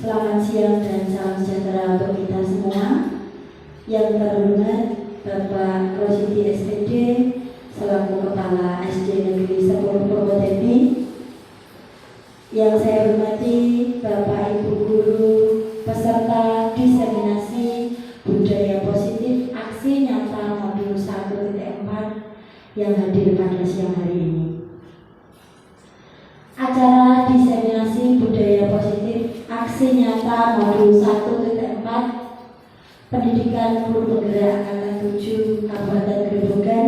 Selamat siang dan salam sejahtera untuk kita semua. Yang terhormat Bapak Rosidi SPD selaku Kepala SD Negeri 10 Purwodadi. Yang saya hormati Bapak Ibu Guru peserta diseminasi budaya positif aksi nyata modul 1.4 yang hadir pada siang hari ini. Acara diseminasi budaya positif aksi nyata modul 1.4 Pendidikan Guru Penggerak Angkatan 7 Kabupaten Grobogan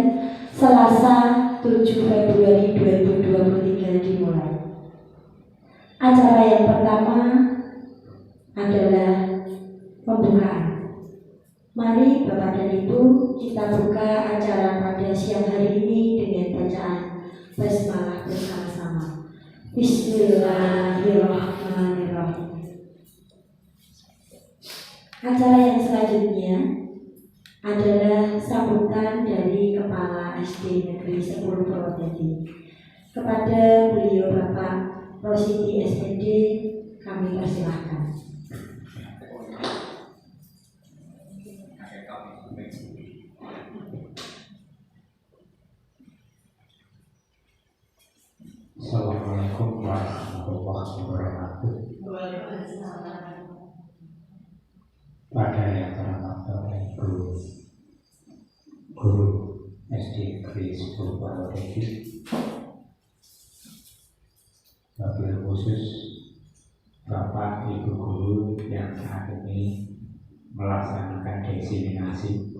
Selasa 7 Februari 2023 dimulai. Acara yang pertama adalah pembukaan. Mari Bapak dan Ibu kita buka acara pada siang hari ini dengan bacaan basmalah bersama-sama. Bismillahirrahmanirrahim. Acara yang selanjutnya adalah sambutan dari Kepala SD Negeri 10 Purwodadi. Kepada beliau Bapak Rosidi SPD kami persilahkan. Assalamualaikum warahmatullahi wabarakatuh. Pada yang terhormat Bapak Ibu Guru SD Negeri 10 Purwodadi, wabil khusus Bapak Ibu Guru yang saat ini melaksanakan diseminasi,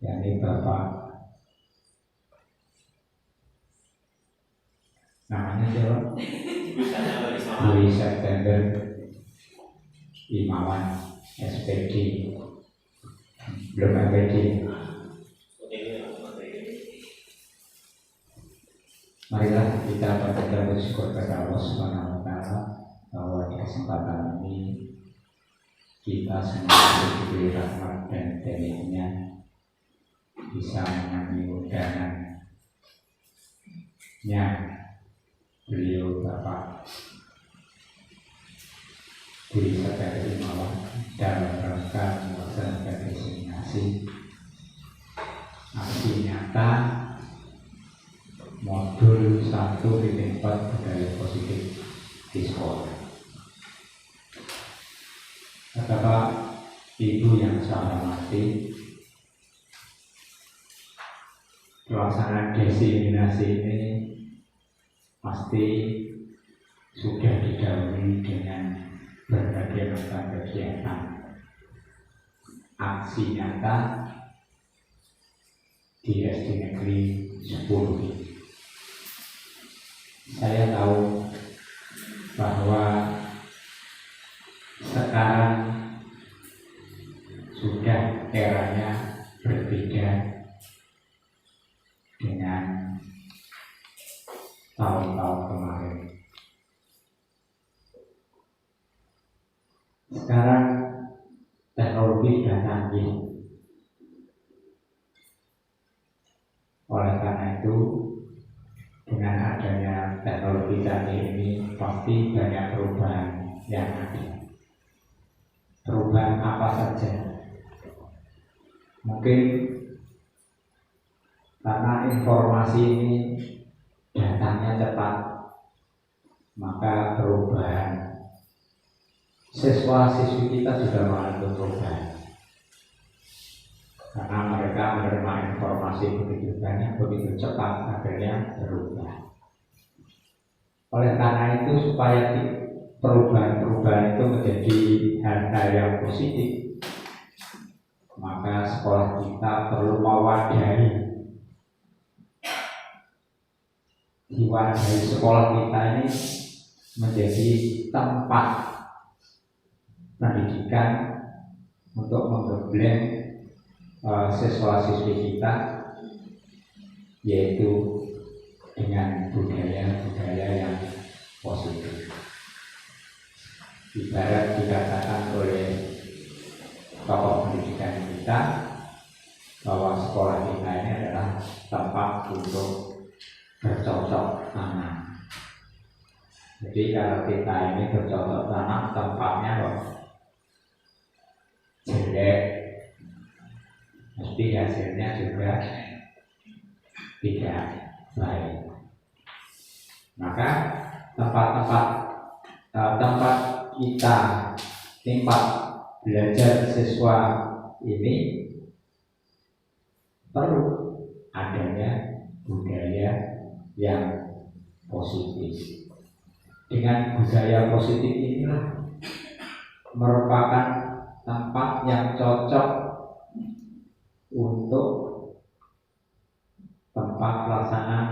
yakni Bapak namanya siapa? Dwi September Imawan SPD, belum SPD. Marilah kita panjatkan bersyukur kepada Allah Subhanahu wa Ta'ala bahwa di kesempatan ini kita semua diberi rahmat dan hidayahnya bisa mengambil undangannya beliau Bapak Dwi September Imawan dalam rangka melaksanakan diseminasi aksi nyata modul 1.4 budaya positif di sekolah. Bapak Ibu yang saya hormati, pelaksanaan diseminasi ini pasti sudah didahului dengan berbagai macam kegiatan aksi nyata di SD Negeri 10 ini. Saya tahu bahwa sekarang sudah eranya berbeda dengan tahun-tahun kemarin. Sekarang teknologi sudah canggih. Oleh karena itu, dengan adanya teknologi canggih ini pasti banyak perubahan yang ada. Perubahan apa saja? Mungkin karena informasi ini datangnya cepat, maka perubahan siswa-siswi kita juga mengalami perubahan. Karena mereka menerima informasi begitu banyak, begitu cepat, akhirnya berubah. Oleh karena itu, supaya perubahan-perubahan itu menjadi hal-hal yang positif, maka sekolah kita perlu mewadahi. Diwadahi sekolah kita ini menjadi tempat pendidikan untuk menggembleng siswa-siswi kita, yaitu dengan budaya-budaya yang positif. Ibarat dikatakan oleh tokoh pendidikan kita bahwa sekolah kita ini adalah tempat untuk bercocok tanam. Jadi kalau kita ini bercocok tanam, pasti hasilnya juga tidak baik. Maka tempat kita, tempat belajar siswa ini perlu adanya budaya yang positif. Dengan budaya positif inilah merupakan tempat yang cocok untuk tempat pelaksanaan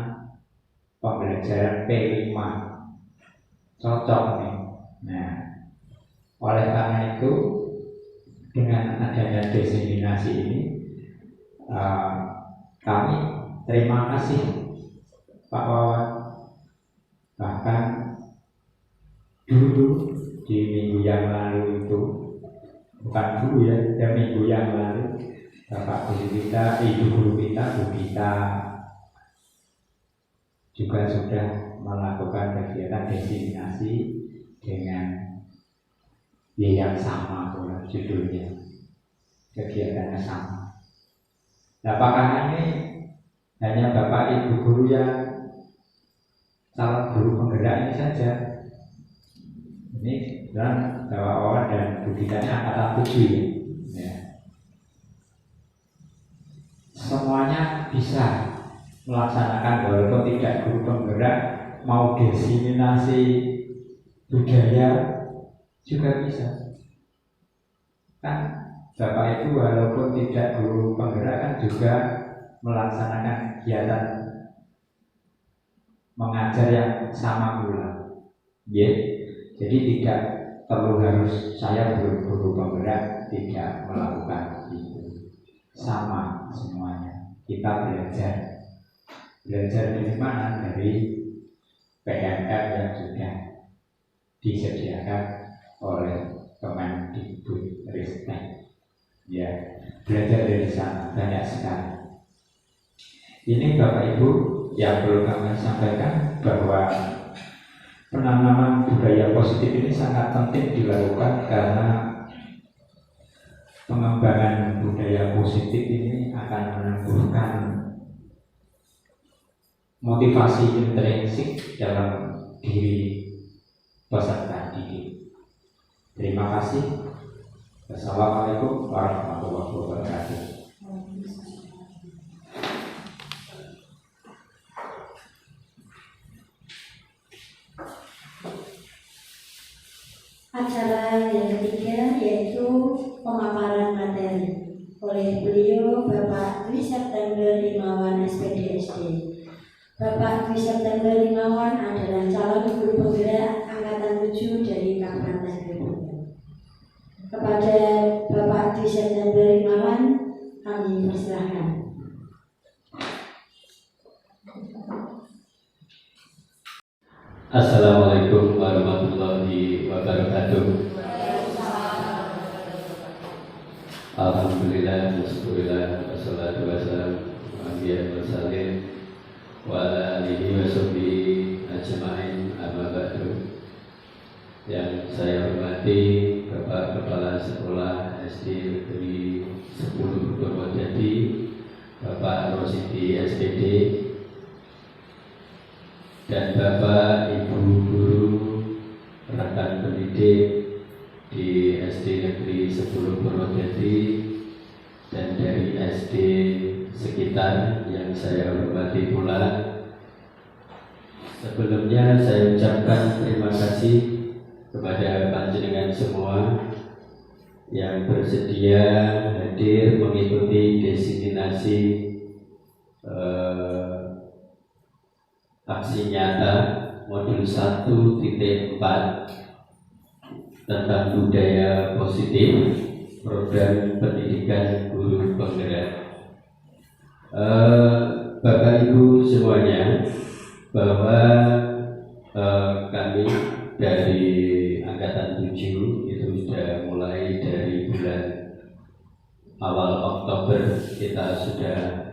pembelajaran P5. Cocok nih. Nah, oleh karena itu dengan adanya diseminasi ini kami terima kasih Pak Wawan. Bahkan dulu di minggu yang lalu itu, bukan dulu ya minggu yang lalu, Bapak guru kita, Ibu guru kita, Bu Gita juga sudah melakukan kegiatan diseminasi dengan yang sama pula judulnya, kegiatannya sama. Nah, apakah ini hanya Bapak Ibu guru yang calon guru penggerak ini saja? Ini dan Bapak Wawan dan Bu Gitanya angkatan 7 ya. Semuanya bisa melaksanakan, walaupun tidak guru penggerak, mau diseminasi budaya juga bisa. Kan Bapak Ibu walaupun tidak guru penggerak kan juga melaksanakan kegiatan mengajar yang sama pula. Ya. Jadi tidak perlu harus saya guru penggerak tidak melakukan itu. Sama semuanya. Kita belajar dari mana? Dari PMR yang sudah disediakan oleh Kemendikbudristek. Ya, belajar dari sana banyak sekali. Ini Bapak Ibu yang perlu kami sampaikan bahwa penanaman budaya positif ini sangat penting dilakukan karena pengembangan budaya positif ini akan menumbuhkan motivasi intrinsik dalam diri peserta didik. Terima kasih. Wassalamualaikum warahmatullahi wabarakatuh. Acara yang ketiga yaitu pemaparan materi oleh beliau Bapak Dwi September Rimawan SPD SD. Bapak Dwi September Rimawan adalah calon guru penggerak angkatan 7 dari Kabupaten Gresik. Kepada Bapak Dwi September Rimawan kami persilahkan. Assalamualaikum warahmatullahi wabarakatuh. Alhamdulillah, syukurillah, wassalatu wassalamu ala mursalin wa ala alihi wa sahbihi ajma'in, amma ba'du. Yang saya hormati Bapak Kepala Sekolah SD Negeri 10 Purwodadi, Bapak Rosidi SPD, dan Bapak Ibu guru rekan pendidik di SD Negeri 10 Purwodadi dan dari SD sekitar yang saya hormati pula. Sebelumnya saya ucapkan terima kasih kepada panjenengan semua yang bersedia hadir mengikuti diseminasi aksi nyata modul 1.4 tentang budaya positif program pendidikan guru penggerak. Bapak Ibu semuanya, bahwa kami dari angkatan 7 itu sudah mulai dari bulan awal Oktober kita sudah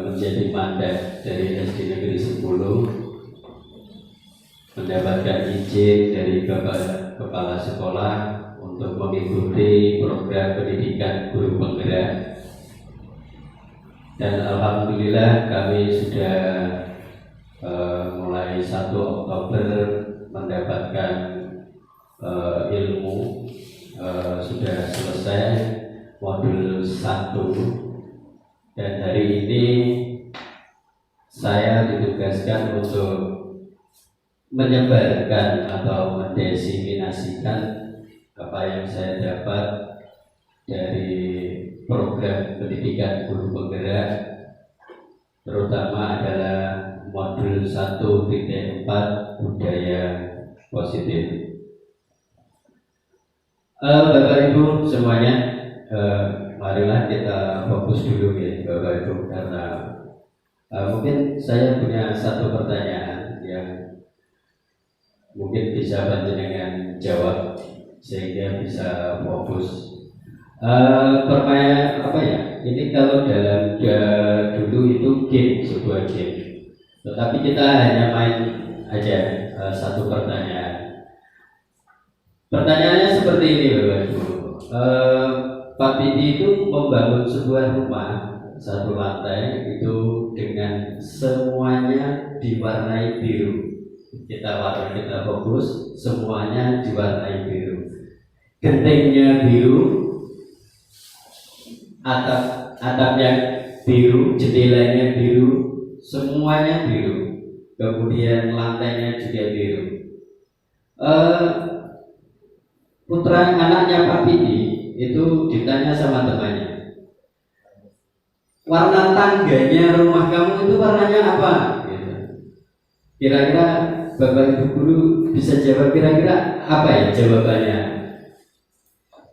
menjadi mandat dari SD Negeri 10, mendapatkan izin dari Bapak Kepala Sekolah untuk mengikuti program pendidikan guru penggerak. Dan alhamdulillah kami sudah mulai 1 Oktober mendapatkan ilmu, sudah selesai modul 1, dan hari ini saya ditugaskan untuk menyebarkan atau mendesiminasikan apa yang saya dapat dari program pendidikan guru penggerak, terutama adalah modul 1.4 budaya positif. Bapak Ibu semuanya, marilah kita fokus dulu ya Bapak Ibu, karena mungkin saya punya satu pertanyaan yang mungkin bisa panjenengan jawab sehingga bisa fokus. Pertanyaan apa ya? Ini kalau dalam dulu itu game, sebuah game, tetapi kita hanya main aja. Satu pertanyaan. Pertanyaannya seperti ini Bapak Ibu. Pak Bidi itu membangun sebuah rumah 1 lantai itu dengan semuanya diwarnai biru. Kita fokus, semuanya diwarnai biru. Gentengnya biru, atapnya biru, jendelanya biru, semuanya biru. Kemudian lantainya juga biru. Putra anaknya Pak Bidi itu ditanya sama temannya, warna tangganya rumah kamu itu warnanya apa? Gitu. Kira-kira Bapak Ibu guru bisa jawab kira-kira apa ya jawabannya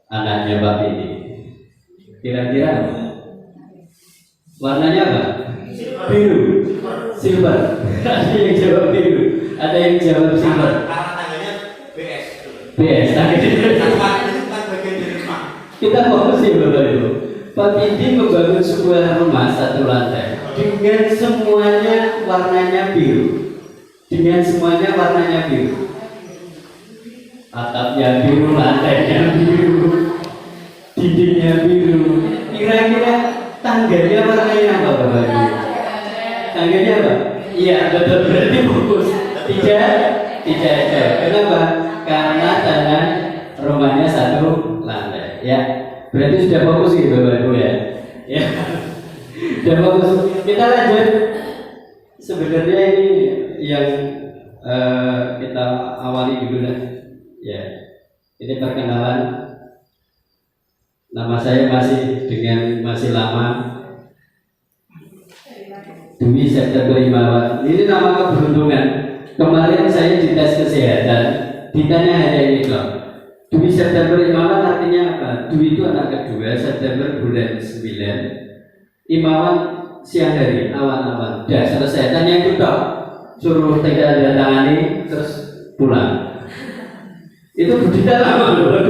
anaknya Pak Bidi? Kira-kira warnanya apa? Biru, silver. Ada yang jawab biru, ada yang jawab silver. Karena tangganya BS. BS. Kita fokus ya Bapak Ibu. Pak Bidi membangun sebuah rumah 1 lantai dengan semuanya warnanya biru. Dengan semuanya warnanya biru. Atapnya biru, lantainya biru, dindingnya biru. Kira-kira tangganya warnanya apa Bapak Ibu? Tangganya apa? Iya betul, berarti fokus. Tidak. Kenapa? Karena tanah rumahnya 1 lantai. Ya, berarti sudah fokus gitu Bapak Ibu ya. Ya, sudah fokus. Kita lanjut. Sebenarnya ini yang kita awali dulu lah. Ya, ini perkenalan. Nama saya masih lama. Dwi September Imawan. Ini nama keberuntungan. Kemarin saya dites kesehatan, ditanya hanya ini loh. Dwi September Imawan artinya apa? Dwi itu anak kedua, September bulan 9, Imawan siang hari, awan-awan. Dah selesai. Tanya itu toh, suruh tidak ada tangani, terus pulang. Itu Budita lama loh.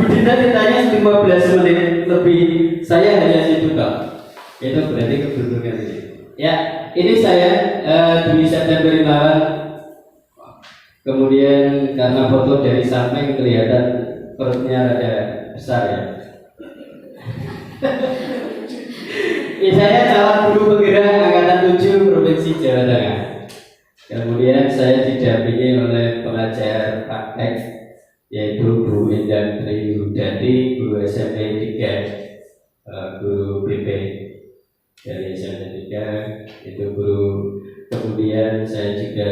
Budita ditanya 15 menit lebih, saya hanya situ toh. Itu berarti keberuntungan ini. Ya, ini saya Dwi September Imawan. Kemudian karena foto dari samping kelihatan perutnya rada besar ya. Saya calon guru penggerak angkatan 7 Provinsi Jawa Tengah. Kemudian saya didampingi oleh pengajar praktek yaitu Bu Endang Tri Rudati, guru SMP 3, guru BP dari SMP 3 itu guru. Kemudian saya juga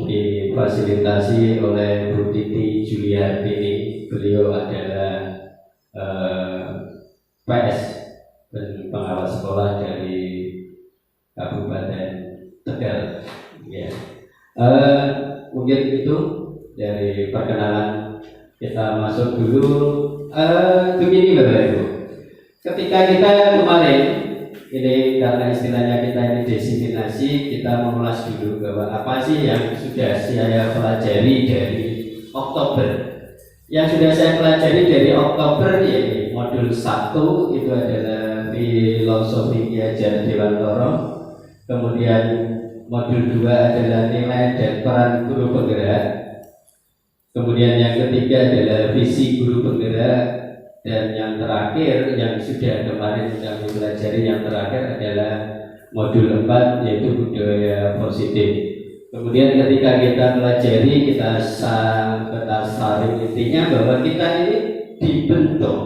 difasilitasi oleh Bu Titi Juliartini. Beliau adalah PS dan pengawas sekolah dari Kabupaten Tegal. Ya. Mungkin itu dari perkenalan. Kita masuk dulu. Begini Bapak Ibu. Ketika kita kemarin ini karena istilahnya kita ini desiminasi, kita mengulas dulu bahwa apa sih yang sudah saya pelajari dari Oktober. Yang sudah saya pelajari dari Oktober yaitu modul 1 itu adalah filosofi Ki Hajar Dewantara. Kemudian modul 2 adalah nilai dan peran guru penggerak. Kemudian yang ketiga adalah visi guru penggerak, dan yang terakhir yang sudah kemarin kami pelajari yang terakhir adalah modul 4 yaitu budaya positif. Kemudian ketika kita pelajari kita saling intinya bahwa kita ini dibentuk,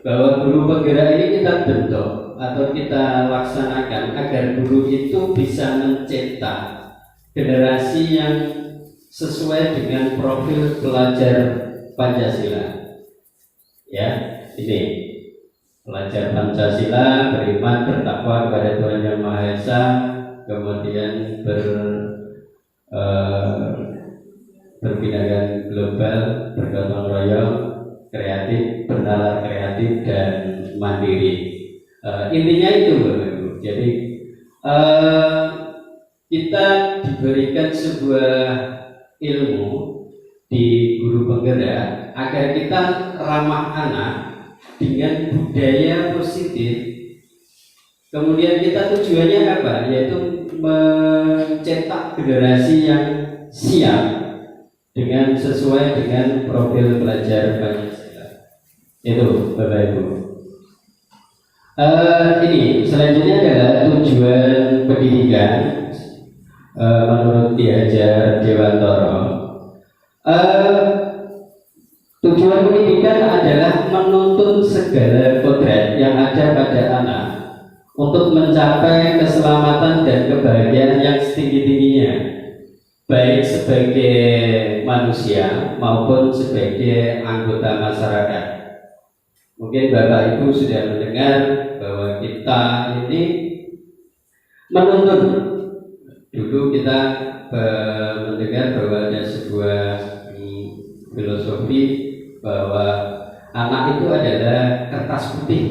bahwa guru penggerak ini kita bentuk atau kita laksanakan agar guru itu bisa mencetak generasi yang sesuai dengan profil pelajar Pancasila. Ya, ini pelajar Pancasila, beriman, bertakwa kepada Tuhan Yang Maha Esa, kemudian berbinaan global, bergotong royong, kreatif, bernalar kreatif dan mandiri. Intinya itu, Bapak Ibu. Jadi kita diberikan sebuah ilmu di guru penggerak agar kita ramah anak dengan budaya positif. Kemudian kita tujuannya apa? Yaitu mencetak generasi yang siap dengan sesuai dengan profil pelajar Pancasila. Itu Bapak Ibu. Ini selanjutnya adalah tujuan pendidikan menurut Ki Hajar Dewantara. Tujuan pendidikan adalah menuntun segala kodrat yang ada pada anak untuk mencapai keselamatan dan kebahagiaan yang setinggi-tingginya, baik sebagai manusia maupun sebagai anggota masyarakat. Mungkin Bapak Ibu sudah mendengar bahwa kita ini menuntun. Dulu kita mendengar bahwa ada sebuah filosofi bahwa anak itu adalah kertas putih.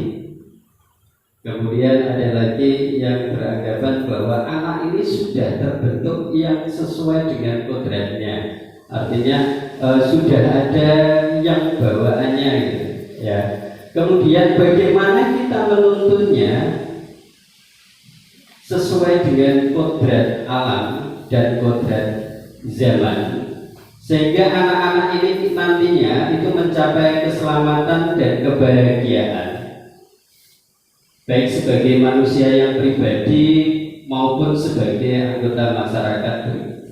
Kemudian ada lagi yang beranggapan bahwa anak ini sudah terbentuk yang sesuai dengan kodratnya. Artinya sudah ada yang bawaannya gitu, ya. Kemudian bagaimana kita menuntunnya sesuai dengan kodrat alam dan kodrat zaman, sehingga anak-anak ini nantinya itu mencapai keselamatan dan kebahagiaan, baik sebagai manusia yang pribadi maupun sebagai anggota masyarakat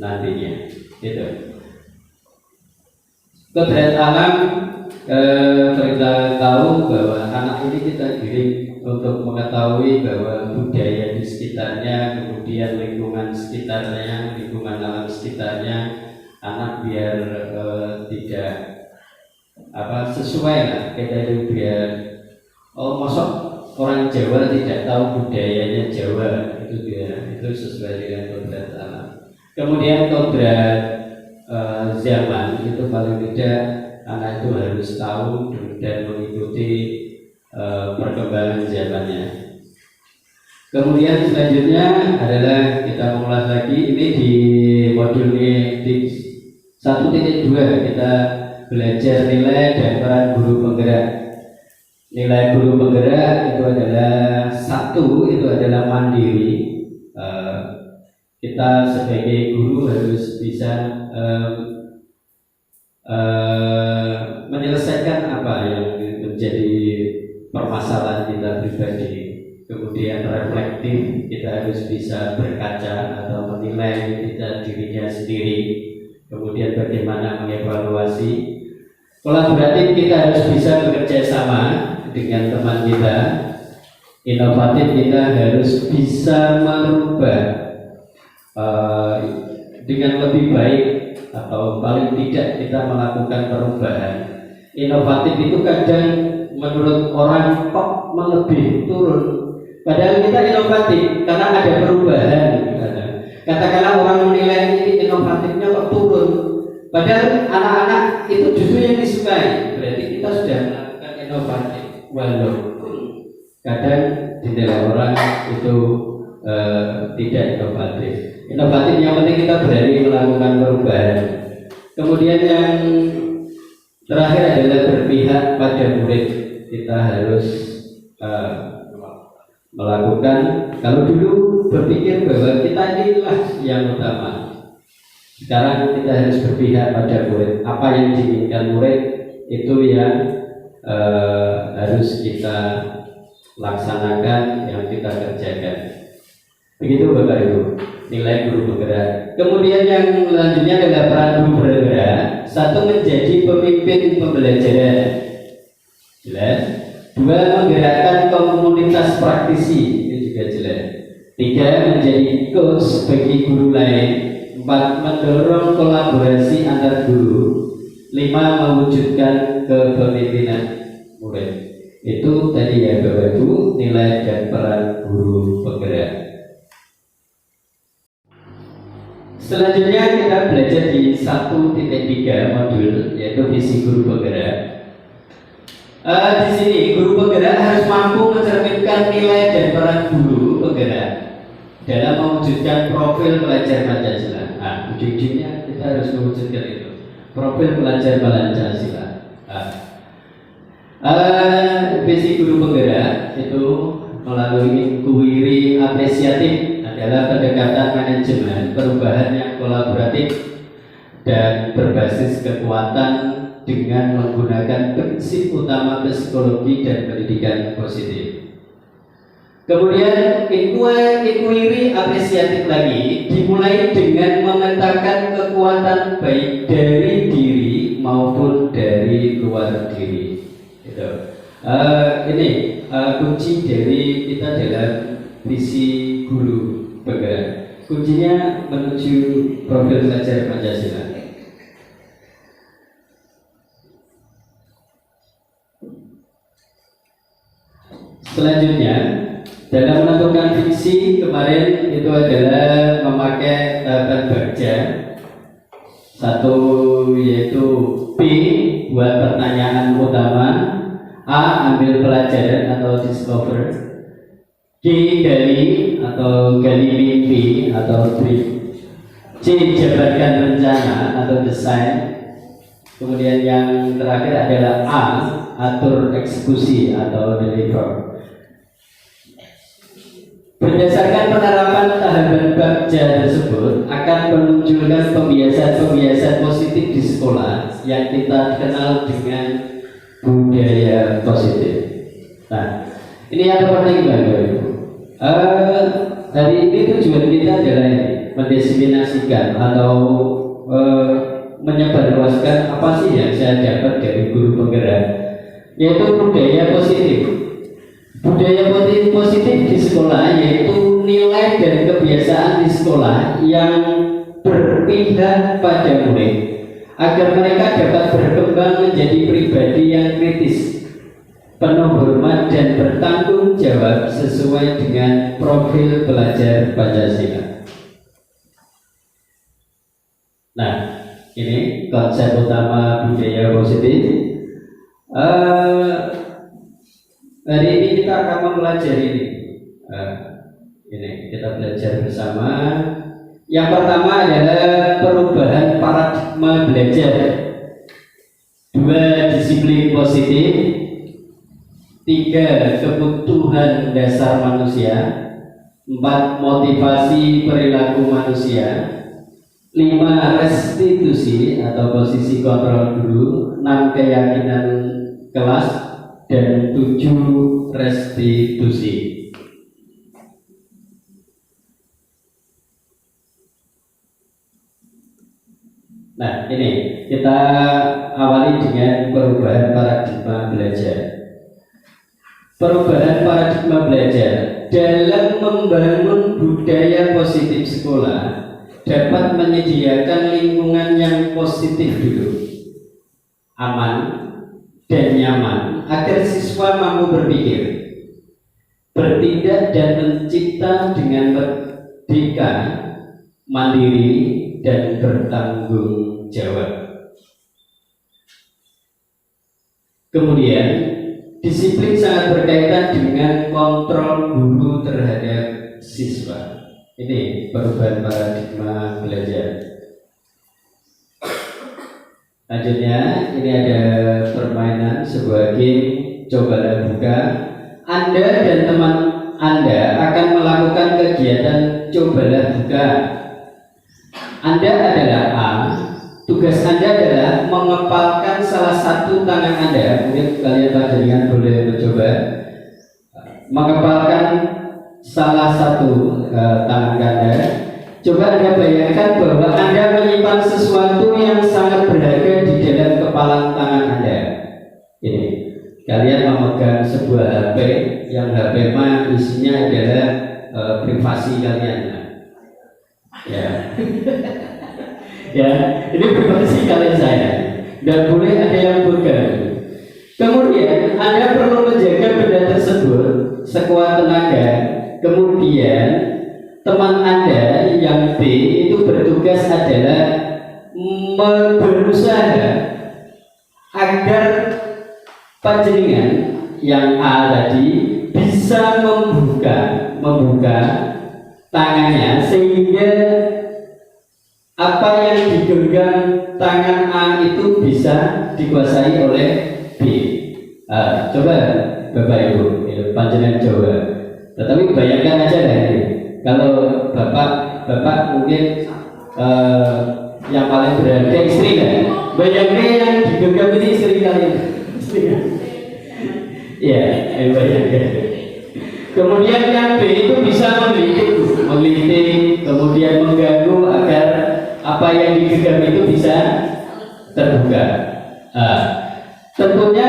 nantinya. Gitu. Kodrat alam, kita tahu bahwa anak ini kita didik untuk mengetahui bahwa budaya di sekitarnya, kemudian lingkungan sekitarnya, lingkungan alam sekitarnya, anak biar tidak sesuai lah, kita itu biar masuk orang Jawa tidak tahu budayanya Jawa, itu dia, itu sesuai dengan kodrat alam. Kemudian kodrat zaman itu paling tidak anak itu harus tahu dan mengikuti perkembangan zamannya. Kemudian selanjutnya adalah kita mengulas lagi ini di modul di 1.2 kita belajar nilai dan peran guru penggerak. Nilai guru penggerak itu adalah itu adalah mandiri. Kita sebagai guru harus bisa menyelesaikan apa yang menjadi permasalahan kita pribadi. Kemudian reflektif, kita harus bisa berkaca atau menilai dirinya sendiri. Kemudian bagaimana mengevaluasi. Kolaboratif, kita harus bisa bekerja sama dengan teman kita. Inovatif, kita harus bisa merubah dengan lebih baik atau paling tidak kita melakukan perubahan. Inovatif itu kadang menurut orang kok melebih turun, padahal kita inovatif karena ada perubahan. Katakanlah orang menilai ini inovatifnya kok turun, padahal anak-anak itu justru yang disukai. Berarti kita sudah melakukan inovatif, walaupun kadang dinilai orang itu tidak inovatif. Inovatif yang penting kita berani melakukan perubahan. Kemudian yang terakhir adalah berpihak pada murid. Kita harus melakukan, kalau dulu berpikir bahwa kita inilah yang utama, Sekarang kita harus berpihak pada murid. Apa yang diinginkan murid itu yang harus kita laksanakan, yang kita kerjakan. Begitu Bapak Ibu, nilai guru penggerak. Kemudian yang selanjutnya adalah peran guru penggerak. Satu, menjadi pemimpin pembelajaran. Jelas. Dua, menggerakkan komunitas praktisi. Itu juga jelas. Tiga, menjadi coach bagi guru lain. Empat, mendorong kolaborasi antar guru. Lima, mewujudkan kepemimpinan murid. Itu tadi ya Bapak Ibu, nilai dan peran guru penggerak. Selanjutnya kita belajar di 1.3 modul, yaitu visi guru penggerak. Di sini guru penggerak harus mampu mencerminkan nilai dan peran guru penggerak dalam mewujudkan profil pelajar Pancasila. Nah, ujung-ujungnya kita harus mewujudkan itu, profil pelajar Pancasila. Visi guru penggerak itu melalui inkuiri apresiatif adalah pendekatan manajemen perubahan yang kolaboratif dan berbasis kekuatan dengan menggunakan prinsip utama psikologi dan pendidikan positif. Kemudian inkuiri apresiatif lagi dimulai dengan memetakan kekuatan baik dari diri maupun dari luar diri. Gitu. Ini kunci dari kita dalam visi guru penggerak. Kuncinya menuju profil pelajar Pancasila. Selanjutnya, dalam menentukan visi kemarin itu adalah memakai tahapan baca. Satu yaitu P buat pertanyaan utama, A ambil pelajaran atau discover, G gali atau gali mimpi atau dream, C jabarkan rencana atau desain, kemudian yang terakhir adalah A atur eksekusi atau deliver. Berdasarkan penerapan tahapan baca tersebut akan menunjukkan pembiasaan-pembiasaan positif di sekolah yang kita kenal dengan budaya positif. Nah, ini ada pertanyaan Bapak. Hari ini tujuan kita adalah mendiseminasikan atau menyebarluaskan apa sih yang saya dapat dari guru penggerak, yaitu budaya positif. Budaya positif di sekolah yaitu nilai dan kebiasaan di sekolah yang berpihak pada murid agar mereka dapat berkembang menjadi pribadi yang kritis, penuh hormat dan bertanggung jawab sesuai dengan profil pelajar Pancasila. Nah, ini konsep utama budaya positif. Hari ini kita akan mempelajari ini kita belajar bersama. Yang pertama adalah perubahan paradigma belajar. 2, disiplin positif. 3, kebutuhan dasar manusia. 4, motivasi perilaku manusia. 5, restitusi atau posisi kontrol guru. 6, keyakinan kelas. Dan 7, restitusi. Nah, ini kita awali dengan perubahan paradigma belajar. Perubahan paradigma belajar dalam membangun budaya positif sekolah dapat menyediakan lingkungan yang positif dulu, aman dan nyaman agar siswa mampu berpikir, bertindak dan mencipta dengan merdeka, mandiri dan bertanggung jawab. Kemudian, disiplin sangat berkaitan dengan kontrol guru terhadap siswa. Ini perubahan paradigma belajar. Selanjutnya, ini ada permainan sebuah game, cobalah buka. Anda dan teman Anda akan melakukan kegiatan cobalah buka. Anda adalah A, tugas Anda adalah mengepalkan salah satu tangan Anda. Mungkin kalian panjenengan boleh mencoba mengepalkan salah satu tangan Anda. Coba Anda bayangkan bahwa Anda menyimpan sesuatu yang sangat berharga di dalam kepalan tangan Anda. Ini, kalian memegang sebuah HP yang HP mah isinya adalah privasi kalian. Ya, ya, ini privasi kalian saya. Dan boleh ada yang pegang. Kemudian Anda perlu menjaga benda tersebut sekuat tenaga. Kemudian teman Anda yang B itu bertugas adalah berusaha agar panjenengan yang A tadi bisa membuka tangannya sehingga apa yang digenggam tangan A itu bisa dikuasai oleh B. Coba Bapak Ibu, panjenengan coba. Tetapi bayangkan aja lah ini. Kalau bapak mungkin yang paling berharga istri kan, bayangkan yang digenggam ini istri kalian. Ya, bayangkan. Kemudian yang B itu bisa menggelitik, kemudian mengganggu agar apa yang digenggam itu bisa terbuka. Tentunya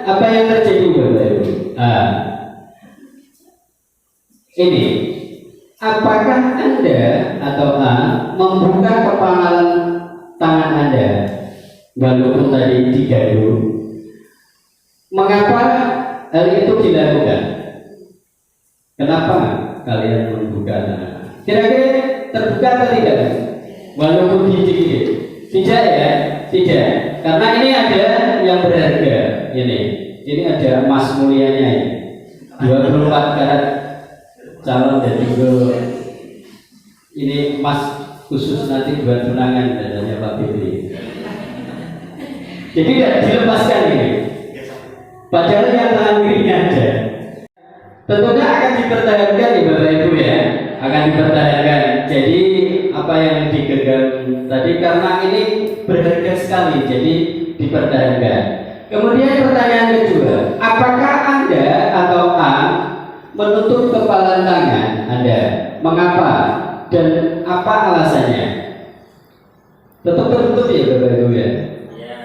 apa yang terjadi Bapak Ibu? Ini, apakah Anda atau A membuka kepalan tangan Anda walaupun tadi diganggu? Mengapa hal itu dilakukan? Kenapa kalian membuka tangan? Kira-kira terbuka atau tidak? Walaupun dikit-dikit? Tidak ya? Tidak. Karena ini ada yang berharga. Ini ada emas mulianya ini. 24 karat calon dan juga ini emas khusus nanti buat tunangan katanya Pak Bibli. Jadi tidak dilepaskan ini. Padahal yang tangan kirinya ada. Tentunya akan dipertahankan ya Bapak Ibu ya, akan dipertahankan. Jadi apa yang digenggam tadi karena ini berharga sekali, jadi dipertahankan. Kemudian pertanyaan kedua, apakah Anda atau A menutup kepalan tangan Anda? Mengapa dan apa alasannya? Tetap tertutup ya Bapak Ibu ya?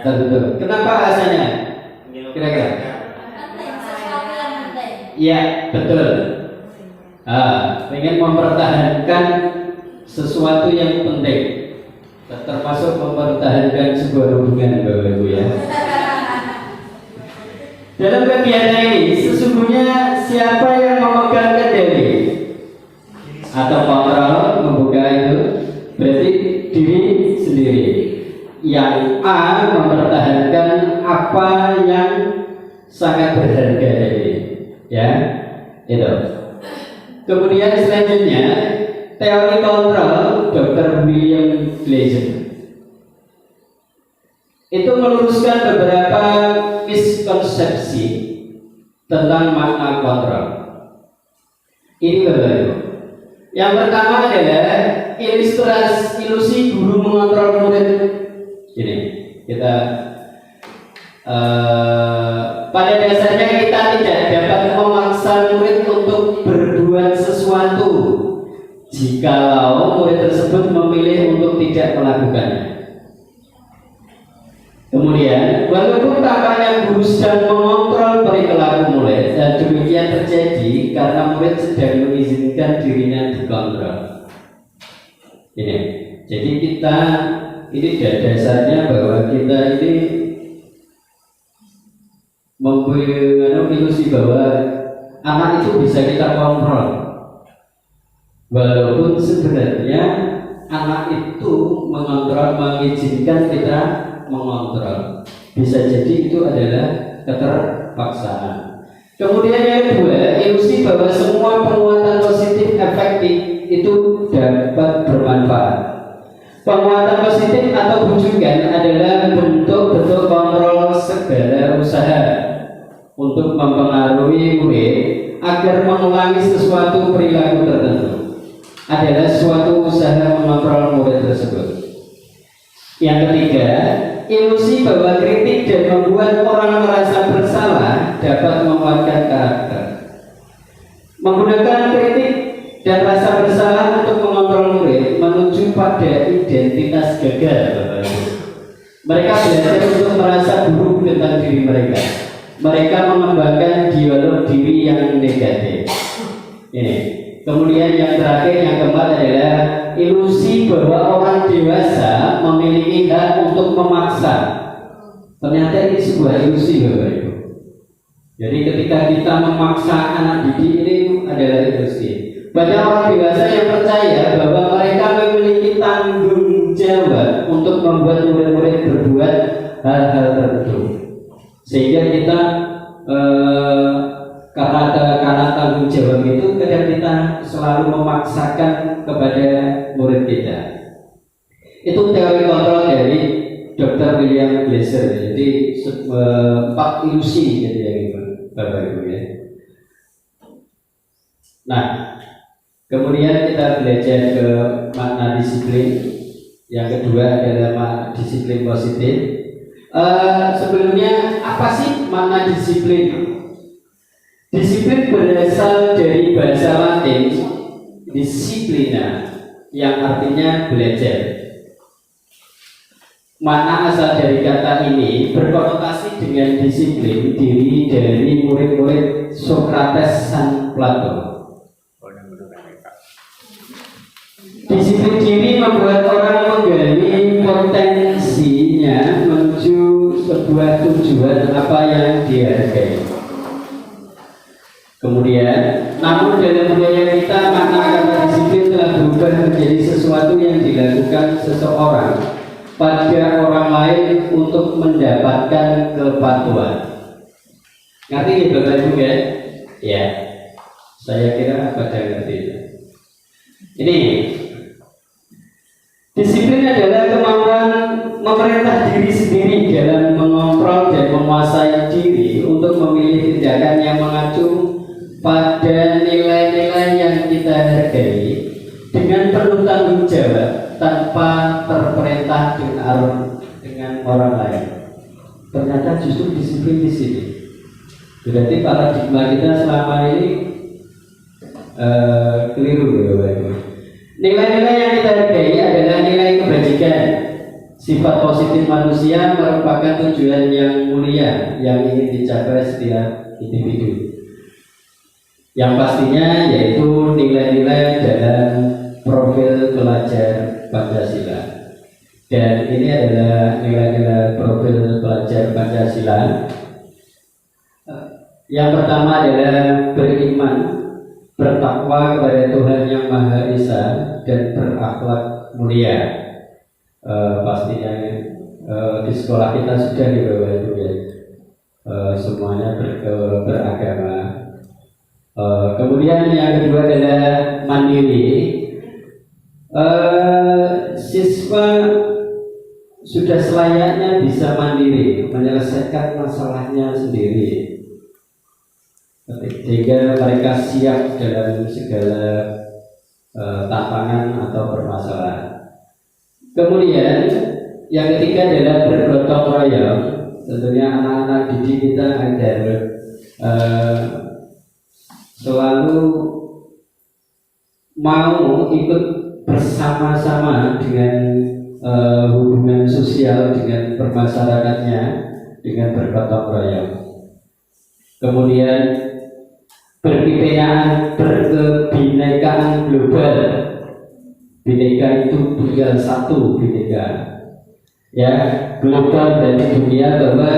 Tertutup. Kenapa alasannya? Kira-kira? Ya betul. Ingin mempertahankan sesuatu yang penting, termasuk mempertahankan sebuah hubungan Bapak Ibu ya. Dalam kegiatan ini sesungguhnya siapa yang memegang kendali atau kontrol membuka itu berarti diri sendiri. Yang A mempertahankan apa yang sangat berharga tadi, ya itu. Kemudian selanjutnya teori kontrol Dr. William Glaser itu meluruskan beberapa miskonsepsi tentang makna kontrol. Ini berbeda. Yang pertama adalah ilusi guru mengontrol murid. Ini kita pada dasarnya kita tidak dapat memaksa murid untuk berbuat sesuatu jikalau murid tersebut memilih untuk tidak melakukannya. Kemudian, walaupun tampaknya guru sedang mengontrol perilaku murid, dan demikian terjadi karena murid sedang mengizinkan dirinya dikontrol. Ini, jadi kita ini dasarnya bahwa kita ini mempunyai ilusi bahwa anak itu bisa kita kontrol, walaupun sebenarnya anak itu mengontrol, mengizinkan kita mengontrol. Bisa jadi itu adalah keterpaksaan. Kemudian yang kedua, ilusi bahwa semua penguatan positif efektif itu dapat bermanfaat. Penguatan positif atau bujukan adalah bentuk-bentuk kontrol segala usaha untuk mempengaruhi murid agar mengulangi sesuatu perilaku tertentu. Adalah suatu usaha mengontrol murid tersebut. Yang ketiga, ilusi bahwa kritik dan membuat orang merasa bersalah dapat menguatkan karakter. Menggunakan kritik dan rasa bersalah untuk mengontrol murid menuju pada identitas gagal, Bapak Ibu. Mereka belajar untuk merasa buruk tentang diri mereka. Mereka mengembangkan dialog diri yang negatif. Ini. Kemudian yang terakhir, yang keempat adalah ilusi bahwa orang dewasa memiliki hak untuk memaksa. Ternyata ini sebuah ilusi, Bapak Ibu. Jadi ketika kita memaksa anak didik, ini adalah ilusi. Banyak orang dewasa yang percaya bahwa mereka memiliki tanggung jawab untuk membuat murid-murid berbuat hal-hal tertentu. Sehingga kita karena tanggung jawab itu kadang kita selalu memaksakan kepada murid kita. Itu teori kontrol dari Dr. William Glasser. Jadi 4 ilusi jadi yang itu, Bapak Ibu ya. Nah, kemudian kita belajar ke makna disiplin. Yang kedua adalah disiplin positif. Sebelumnya apa sih makna disiplin? Disiplin berasal dari bahasa Latin disciplina, yang artinya belajar. Makna asal dari kata ini berkonotasi dengan disiplin diri dari murid-murid Sokrates dan Plato. Disiplin diri membuat orang menggali potensinya menuju sebuah tujuan apa yang dihargai. Kemudian, namun dalam budaya kita makna kata disiplin telah berubah menjadi sesuatu yang dilakukan seseorang pada orang lain untuk mendapatkan kepatuhan. Ngerti ya Bapak Ibu ya? Ya, saya kira pada ngerti. Ini disiplin adalah kemampuan memerintah diri sendiri dalam mengontrol dan menguasai diri untuk memilih tindakan yang mengacu pada nilai-nilai yang kita hargai dengan penuh tanggung jawab tanpa terperintah dengan orang lain. Ternyata justru disiplin di sini. Berarti paradigma kita selama ini keliru, Bapak Ibu. Nilai-nilai yang kita hargai adalah nilai kebajikan. Sifat positif manusia merupakan tujuan yang mulia yang ingin dicapai setiap individu. Yang pastinya yaitu nilai-nilai dalam profil pelajar Pancasila. Dan ini adalah nilai-nilai profil pelajar Pancasila. Yang pertama adalah beriman, bertakwa kepada Tuhan Yang Maha Esa, dan berakhlak mulia. Pastinya di sekolah kita sudah dibawa itu ya. Semuanya beragama. Kemudian yang kedua adalah mandiri. Siswa sudah selayaknya bisa mandiri, menyelesaikan masalahnya sendiri, sehingga mereka siap dalam segala tantangan atau permasalahan. Kemudian yang ketiga adalah bergotong royong. Tentunya anak-anak didik kita agar selalu mau ikut bersama-sama dengan hubungan sosial dengan bermasyarakatnya dengan bergotong royong. Kemudian berkebinekaan global. Bineka itu tunggal satu bineka. Ya, global dari dunia, bahwa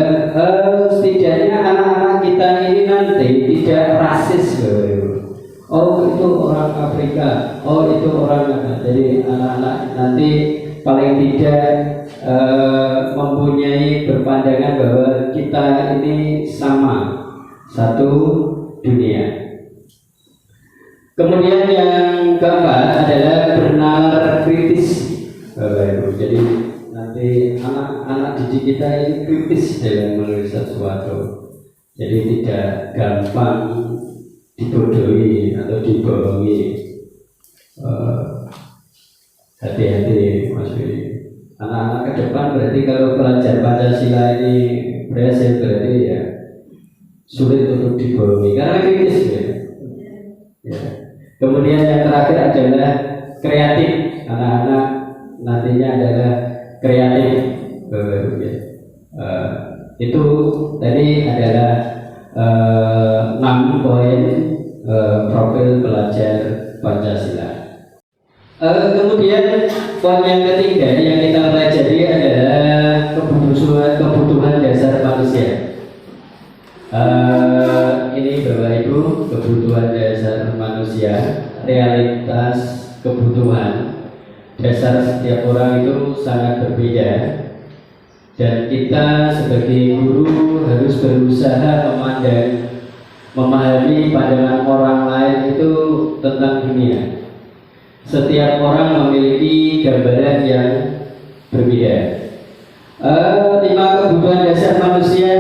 setidaknya anak-anak kita ini nanti tidak rasis. Oh itu orang Afrika, oh itu orang mana. Jadi anak-anak nanti paling tidak mempunyai berpandangan bahwa kita ini sama, satu dunia. Kemudian yang keempat adalah bernalar kritis, Bapak Ibu. Jadi nanti anak-anak didik kita ini kritis dalam menulis sesuatu. Jadi tidak gampang dibodohi atau dibohongi. Hati-hati Mas Willy. anak-anak ke depan berarti kalau belajar Pancasila ini berhasil berarti ya sulit untuk dibohongi karena kritis ya. Ya. Kemudian yang terakhir adalah kreatif. Anak-anak nantinya adalah kreatif. Itu tadi adalah 6 poin profil pelajar Pancasila. Kemudian poin yang ketiga yang kita pelajari adalah kebutuhan dasar manusia. Ini Bapak Ibu, kebutuhan dasar manusia, realitas kebutuhan dasar setiap orang itu sangat berbeda, dan kita sebagai guru harus berusaha memahami pandangan orang lain itu tentang dunia. Setiap orang memiliki gambaran yang berbeda. 5 kebutuhan dasar manusia.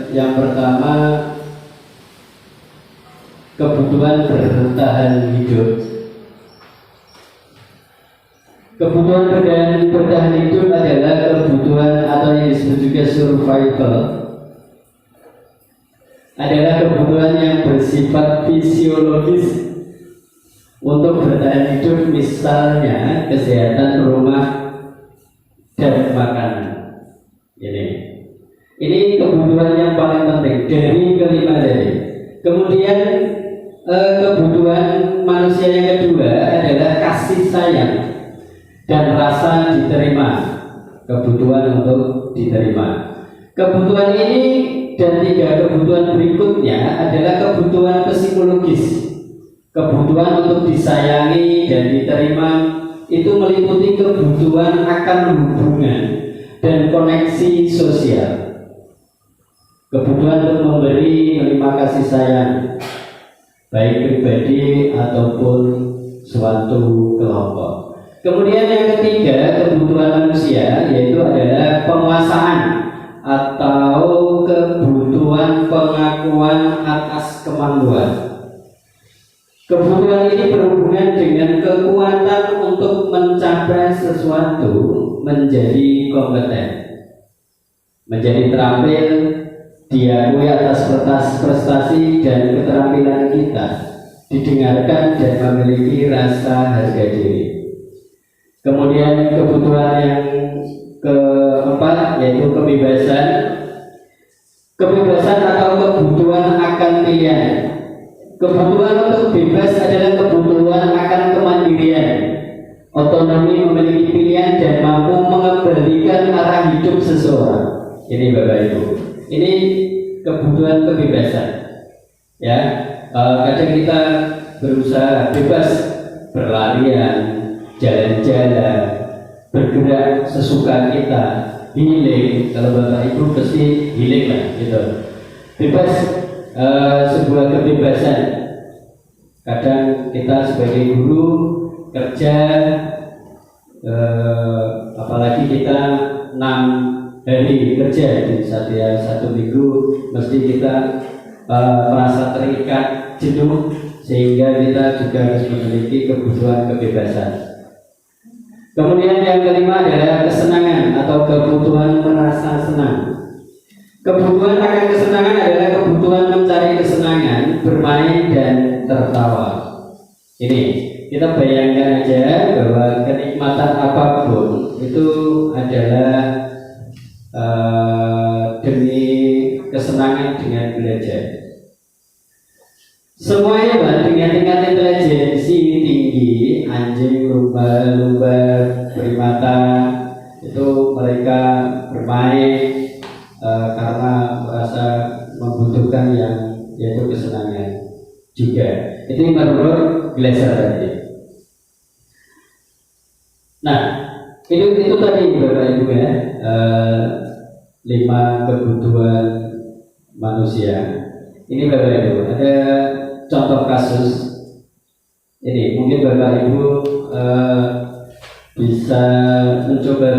Yang pertama, kebutuhan bertahan hidup. Kebutuhan bertahan hidup adalah kebutuhan atau yang disebut juga survival. Adalah kebutuhan yang bersifat fisiologis untuk bertahan hidup, misalnya kesehatan, rumah, dan makanan. Ini kebutuhan yang paling penting dari kelima tadi. Kemudian kebutuhan manusia yang kedua adalah kasih sayang dan rasa diterima. Kebutuhan untuk diterima. Kebutuhan ini dan 3 kebutuhan berikutnya adalah kebutuhan psikologis. Kebutuhan untuk disayangi dan diterima itu meliputi kebutuhan akan hubungan dan koneksi sosial. Kebutuhan untuk memberi, menerima kasih sayang, baik pribadi ataupun suatu kelompok. Kemudian yang ketiga kebutuhan manusia yaitu adalah penguasaan atau kebutuhan pengakuan atas kemampuan. Kebutuhan ini berhubungan dengan kekuatan untuk mencapai sesuatu, menjadi kompeten, menjadi terampil, diakui atas prestasi dan keterampilan kita, didengarkan dan memiliki rasa harga diri. Kemudian kebutuhan yang keempat yaitu kebebasan. Kebebasan atau kebutuhan akan pilihan. Kebutuhan untuk bebas adalah kebutuhan akan kemandirian, otonomi, memiliki pilihan dan mampu mengembalikan arah hidup seseorang. Ini Bapak Ibu. Ini kebutuhan kebebasan. Ya, kadang kita berusaha bebas berlarian, jalan-jalan, bergerak sesuka kita, healing. Kalau Bapak Ibu pasti healing lah, gitu. Bebas, sebuah kebebasan. Kadang kita sebagai guru kerja, apalagi kita 6 hari kerja di satu minggu, mesti kita merasa terikat, jenuh, sehingga kita juga harus memiliki kebutuhan kebebasan. Kemudian yang kelima adalah kesenangan atau kebutuhan merasa senang. Kebutuhan akan kesenangan adalah kebutuhan mencari kesenangan, bermain dan tertawa. Ini kita bayangkan aja bahwa kenikmatan apapun itu adalah demi kesenangan dengan belajar. Semua hewan dengan tingkat intelijensi tinggi, anjing, lumba-lumba, primata, itu mereka bermain karena merasa membutuhkan yang yaitu kesenangan juga. Itu menurut Glasser tadi. Nah, itu tadi Bapak Ibu ya, 5 kebutuhan manusia. Ini Bapak Ibu, ada contoh kasus. Ini mungkin Bapak Ibu bisa mencoba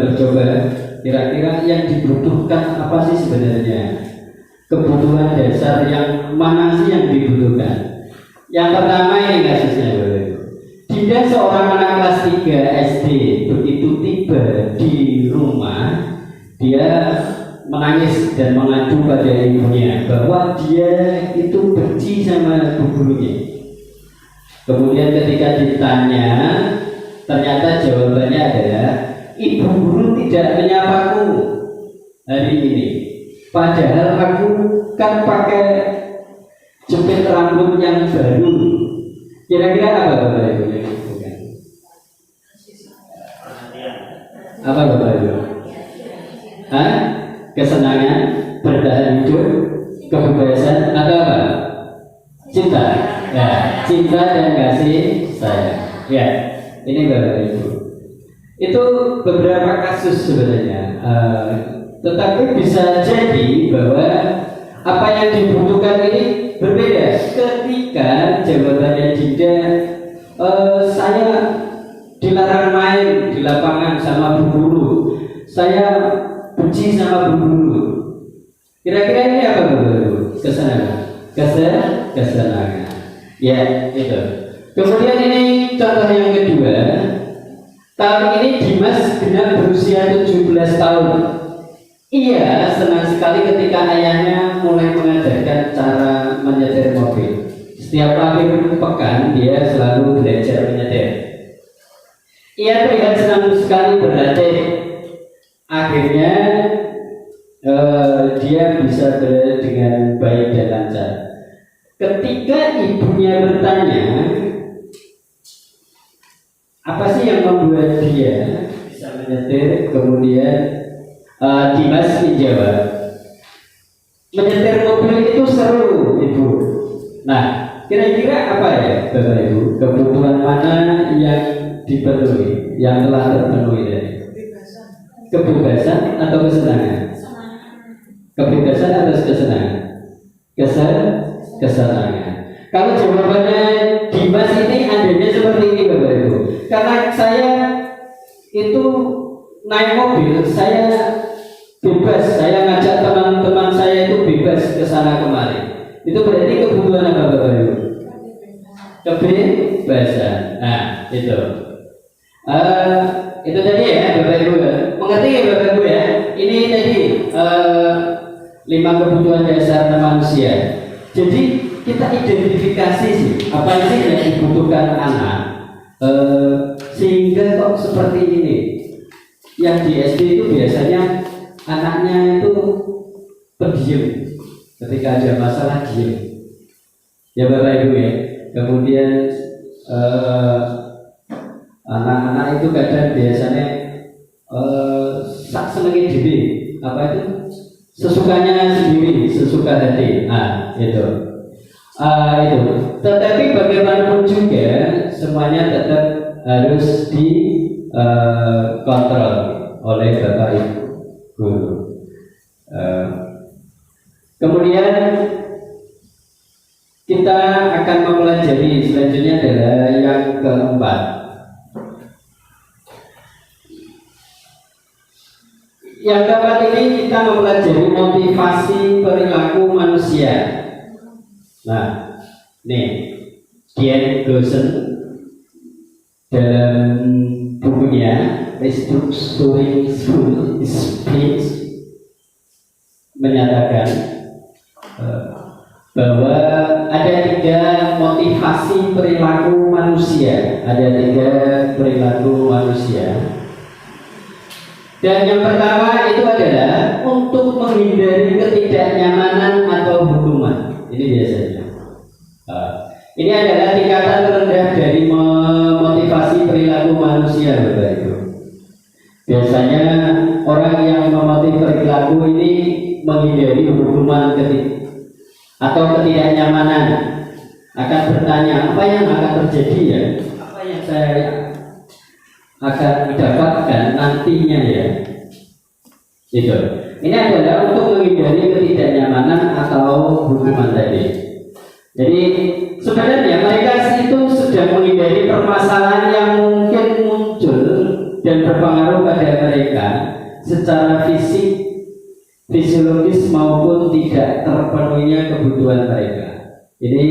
kira-kira yang dibutuhkan apa sih sebenarnya. Kebutuhan dasar yang mana sih yang dibutuhkan? Yang pertama ini kasusnya Bapak Ibu. Di Dinda seorang anak kelas 3 SD begitu tiba di rumah, dia menangis dan mengadu pada ibunya bahwa dia itu benci sama bu gurunya. Kemudian ketika ditanya, ternyata jawabannya adalah ibu guru tidak menyapaku hari ini. Padahal aku kan pakai jepit rambut yang baru. Kira-kira apa Bapak Ibu? Apa Bapak Ibu? Hah? Kesenangan, bertahan hidup, kebebasan, atau apa? Cinta. Ya, cinta dan kasih sayang. Ya, ini Bapak Ibu. Itu beberapa kasus sebenarnya. Tetapi bisa jadi bahwa apa yang dibutuhkan ini berbeda. Ketika jawabannya Dinda, saya dilarang main di lapangan sama bu guru, saya benci sama bu guru. Kira-kira ini apa bu? Kesenangan, kesenangan. Ya itu. Kemudian ini contoh yang kedua. Tahun ini Dimas genap berusia 17 tahun. Ia senang sekali ketika ayahnya mulai mengajarkan cara menyetir mobil. Setiap akhir pekan dia selalu belajar menyetir. Ia terlihat senang sekali berlatih. Akhirnya dia bisa berlatih dengan baik dan lancar. Ketika ibunya bertanya, apa sih yang membuat dia bisa menyetir? Kemudian Dimas menjawab, menyetir mobil itu seru, Ibu. Nah, kira-kira apa ya, Bapak Ibu? Kebutuhan mana yang dipenuhi, yang telah terpenuhi tadi? Kebebasan atau kesenangan? Kebebasan atau kesenangan? Kesenangan. Kalau jawabannya Dimas ini adanya seperti ini, Bapak Ibu. Karena saya itu naik mobil, saya bebas, saya ngajak teman-teman saya itu bebas ke sana kemari. Itu berarti kebutuhan apa Bapak Ibu? Kebebasan. Nah, itu. Itu tadi ya Bapak Ibu. Mengerti ya Bapak Ibu ya? Ini tadi 5 kebutuhan dasar manusia. Jadi kita identifikasi sih apa sih yang dibutuhkan anak sehingga kok seperti ini. Yang di SD itu biasanya anaknya itu pendiam, ketika ada masalah diam. Ya Bapak Ibu ya. Kemudian anak-anak itu kadang biasanya sak senengin diri, apa itu? Sesukanya sendiri, sesuka hati. Nah, itu. Itu. Tetapi bagaimanapun juga semuanya tetap harus dikontrol oleh Bapak Ibu guru. Kemudian kita akan mempelajari selanjutnya adalah yang keempat. Yang keempat ini kita mempelajari motivasi perilaku manusia. Nah, nih Dian Gosen dalam bukunya Restructuring Speech menyatakan bahwa ada 3 motivasi perilaku manusia. Ada 3 perilaku manusia. Dan yang pertama itu adalah untuk menghindari ketidaknyamanan atau hukuman. Ini biasanya. Ini adalah tingkatan terendah dari memotivasi perilaku manusia, Bapak Ibu. Biasanya orang yang memotivasi perilaku ini menghindari hukuman atau ketidaknyamanan, akan bertanya apa yang akan terjadi ya, apa yang saya akan mendapatkan nantinya ya. Itu. Ini adalah untuk menghindari ketidaknyamanan atau hukuman tadi. Jadi sebenarnya mereka itu sedang menghindari permasalahan yang mungkin muncul dan berpengaruh pada mereka secara fisik, fisiologis maupun tidak terpenuhinya kebutuhan mereka. Ini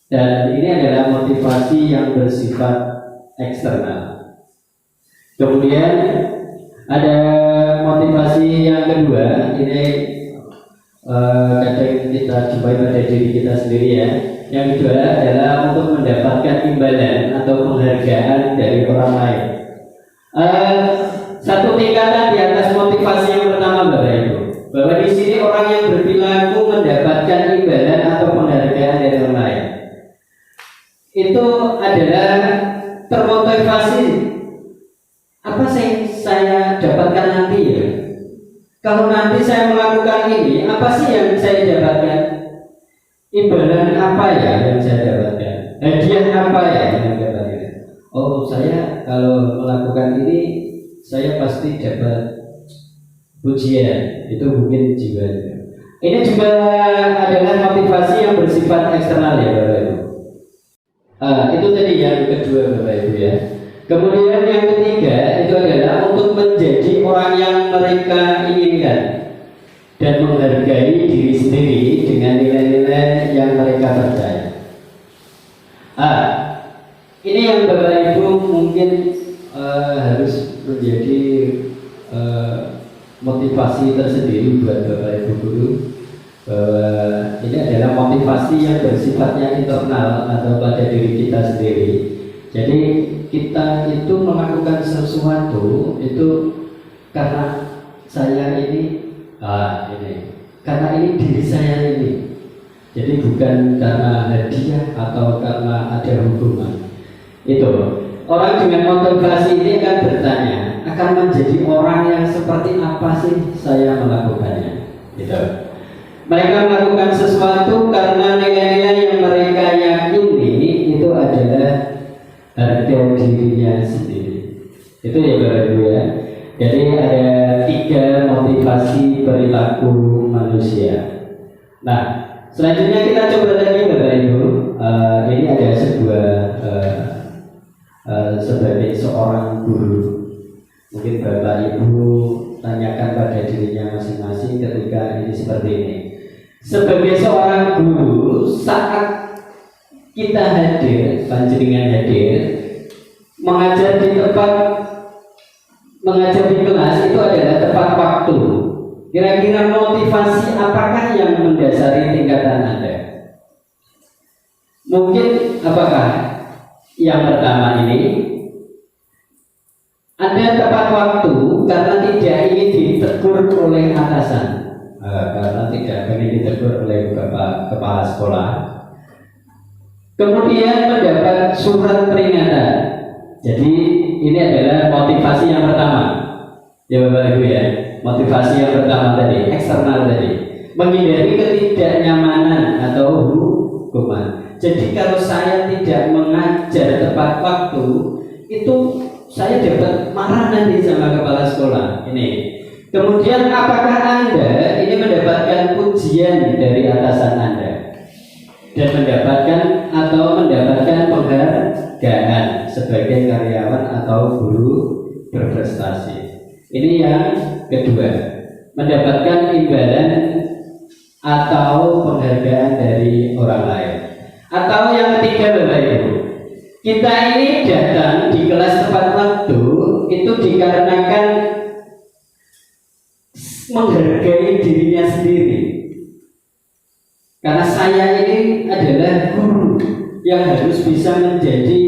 Dan ini adalah motivasi yang bersifat eksternal. Kemudian ada motivasi yang kedua, ini kadang kita jumpai pada diri kita sendiri ya. Yang kedua adalah untuk mendapatkan imbalan atau penghargaan dari orang lain. Satu tingkatan di atas motivasi yang pertama Bapak Ibu, bahwa di sini orang yang berperilaku mendapatkan imbalan atau penghargaan dari orang lain itu adalah termotivasi. Apa sih saya dapatkan nanti ya? Kalau nanti saya melakukan ini, apa sih yang saya dapatkan? Imbalan apa ya yang saya dapatkan? Hadiah apa ya yang saya dapatkan? Oh, saya kalau melakukan ini, saya pasti dapat pujian. Itu mungkin jiwa. Ini juga adalah motivasi yang bersifat eksternal ya Bapak Ibu. Itu tadi yang kedua Bapak Ibu ya. Kemudian yang ketiga itu adalah untuk menjadi orang yang mereka inginkan dan menghargai diri sendiri dengan nilai-nilai yang mereka percaya. Ini yang Bapak Ibu mungkin harus menjadi motivasi tersendiri buat Bapak Ibu guru, bahwa ini adalah motivasi yang bersifatnya internal atau pada diri kita sendiri. Jadi kita itu melakukan sesuatu itu karena saya ini, karena ini diri saya ini. Jadi bukan karena hadiah atau karena ada hukuman. Itu orang dengan motivasi ini akan bertanya, akan menjadi orang yang seperti apa sih saya melakukannya. Gitu. Mereka melakukan sesuatu karena nilai-nilai yang mereka yakini itu adalah harga dirinya sendiri. Itu ya Bapak Ibu ya. Jadi ada 3 motivasi perilaku manusia. Nah, selanjutnya kita coba lagi Bapak Ibu. Ini ada sebuah sebagai seorang guru, mungkin Bapak Ibu tanyakan pada dirinya masing-masing ketika ini seperti ini. Sebagai seorang guru, saat kita hadir, panjenengan hadir, mengajar di kelas itu adalah tepat waktu. Kira-kira motivasi apakah yang mendasari tingkatan Anda? Mungkin apakah yang pertama ini Anda tepat waktu karena tidak ingin ditegur oleh atasan, karena tidak ingin ditegur oleh Bapak Kepala Sekolah. Kemudian mendapat surat peringatan. Jadi ini adalah motivasi yang pertama. Ya Bapak Ibu ya, motivasi yang pertama tadi, eksternal tadi, menghindari ketidaknyamanan atau hukuman. Jadi kalau saya tidak mengajar tepat waktu, itu saya dapat marah nanti sama kepala sekolah. Ini. Kemudian apakah Anda ini mendapatkan pujian dari atasan Anda dan mendapatkan penghargaan sebagai karyawan atau guru berprestasi? Ini yang kedua, mendapatkan imbalan atau penghargaan dari orang lain. Atau yang ketiga Bapak Ibu, kita ini datang di kelas tepat waktu itu dikarenakan menghargai dirinya sendiri. Karena saya ini adalah guru yang harus bisa menjadi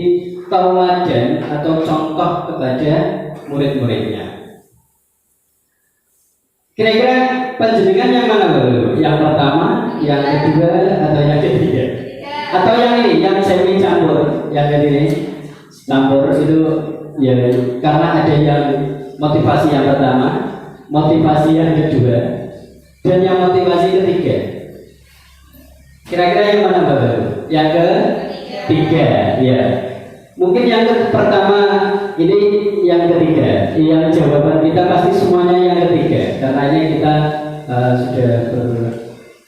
tauladan atau contoh kepada murid-muridnya. Kira-kira panjenengan yang mana Bapak? Yang pertama, yang kedua, atau yang ketiga? Atau yang ini, yang semi campur, yang ini campur itu ya karena ada yang motivasi yang pertama, motivasi yang kedua, dan yang motivasi ketiga. Kira-kira yang mana Bapak? Yang ketiga, ya. Mungkin yang pertama ini yang ketiga. Yang jawaban kita pasti semuanya yang ketiga. Karena kita sudah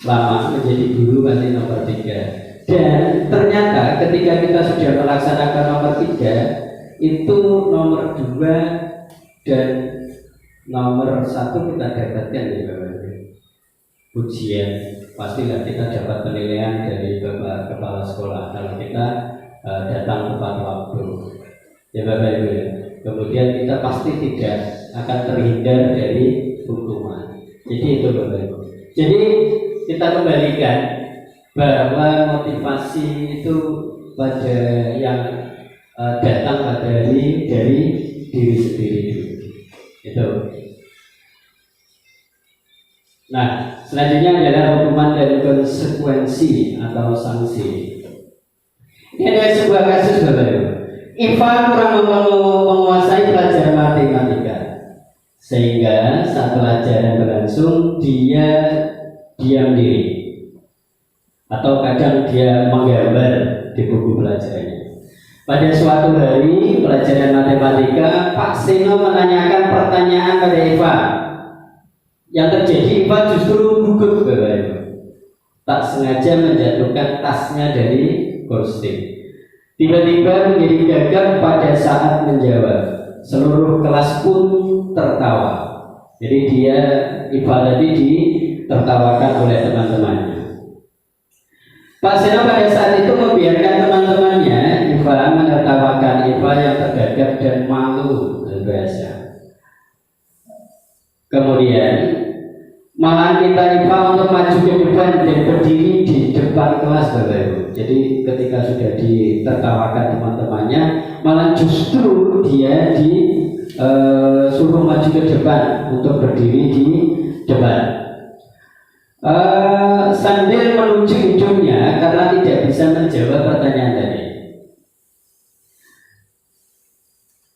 lama menjadi guru pasti nomor 3. Dan ternyata ketika kita sudah melaksanakan nomor 3, itu nomor 2 dan nomor 1 kita dapatkan ya Bapak. Pujian. pastilah kita dapat penilaian dari Bapak Kepala Sekolah kalau kita datang tepat waktu. Ya Bapak Ibu. Kemudian kita pasti tidak akan terhindar dari hukuman. Jadi itu Bapak Ibu. Jadi kita kembalikan bahwa motivasi itu pada yang datang dari diri sendiri itu. Nah, selanjutnya adalah hukuman dan konsekuensi atau sanksi. Ini ada sebuah kasus Bapak Ibu. Iva kurang menguasai pelajaran matematika, sehingga saat pelajaran berlangsung dia diam diri, atau kadang dia menggambar di buku pelajarannya. Pada suatu hari pelajaran matematika, Pak Seno menanyakan pertanyaan pada Eva. Yang terjadi Eva justru gugup Bapak Ibu. Tak sengaja menjatuhkan tasnya dari kursi. Tiba-tiba menjadi gagap pada saat menjawab. Seluruh kelas pun tertawa. Jadi Eva tadi ditertawakan oleh teman-temannya. Pak Seno pada saat itu membiarkan teman-temannya Eva menertawakan Eva yang tergagap dan malu biasa. Kemudian malah minta Eva untuk maju ke depan dan berdiri di depan kelas Bapak Ibu. Jadi ketika sudah ditertawakan teman-temannya, malah justru dia disuruh maju ke depan untuk berdiri di depan. Sambil menuju hidungnya karena tidak bisa menjawab pertanyaan tadi.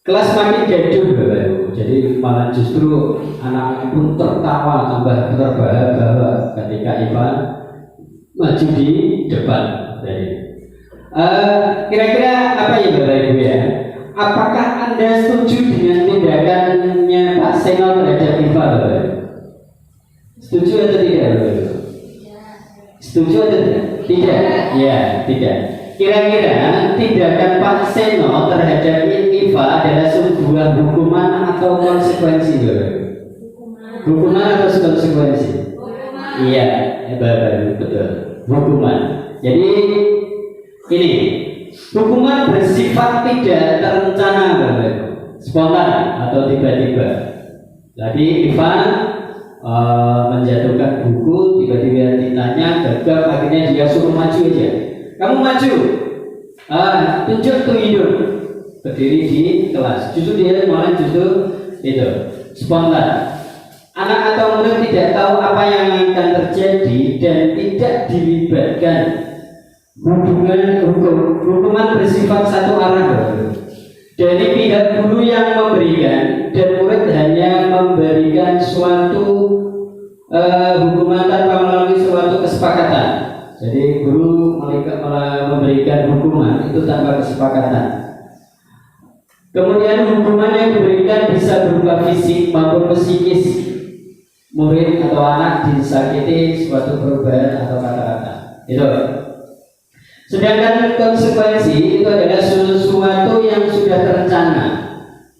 Kelas makin gaduh Bapak Ibu. Jadi malah justru anak pun tertawa tambah terbahak-bahak ketika Eva maju di depan. Jadi kira-kira apa ya Bapak Ibu ya? Apakah Anda setuju dengan tindakannya Pak Seno terhadap Eva Bapak Ibu? Setuju atau tidak Bapak Ibu? Setuju atau tidak? Tidak. Ya, tidak. Kira-kira tindakan Pak Seno terhadap Eva adalah sebuah hukuman atau konsekuensi Bapak? Hukuman atau konsekuensi? Iya, Bapak betul. Hukuman. Jadi ini hukuman bersifat tidak terencana Bapak, spontan atau tiba-tiba. Jadi Eva menjatuhkan buku, tiba-tiba ditanya, gagap, akhirnya dia suruh maju aja. Kamu maju, tunjuk tuh hidung, berdiri di kelas. Justru dia malah justru itu spontan. Anak atau murid tidak tahu apa yang akan terjadi dan tidak dilibatkan. Hukuman bersifat satu arah dari pihak guru yang memberikan dan murid hanya memberikan suatu hukuman tanpa melalui suatu kesepakatan. Jadi guru memberikan hukuman itu tanpa kesepakatan. Kemudian hukuman yang diberikan bisa berupa fisik maupun psikis. Murid atau anak disakiti suatu perubahan atau kata-kata. Itu. Sedangkan konsekuensi itu adalah sesuatu yang sudah terencana,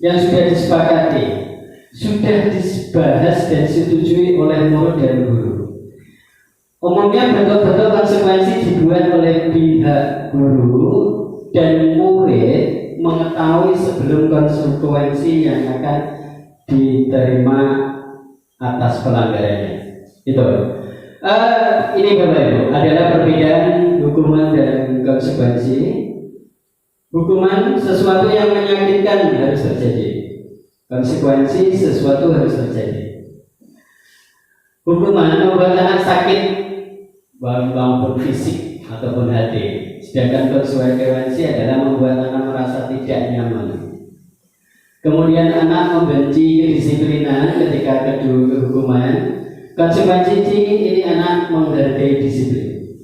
yang sudah disepakati, sudah dibahas dan disetujui oleh murid dan guru. Umumnya bentuk-bentuk konsekuensi dibuat oleh pihak guru dan murid mengetahui sebelum konsekuensi yang akan diterima atas pelanggarannya. Itu. Ini Bapak Ibu adalah perbedaan hukuman dan konsekuensi. Hukuman sesuatu yang menyakitkan harus terjadi. Konsekuensi sesuatu harus terjadi. Hukuman membuat anak sakit maupun fisik ataupun hati. Sedangkan konsekuensi adalah membuat anak merasa tidak nyaman. Kemudian anak membenci kedisiplinan ketika kedua hukuman. Konsekuensi ini anak menghargai disiplin.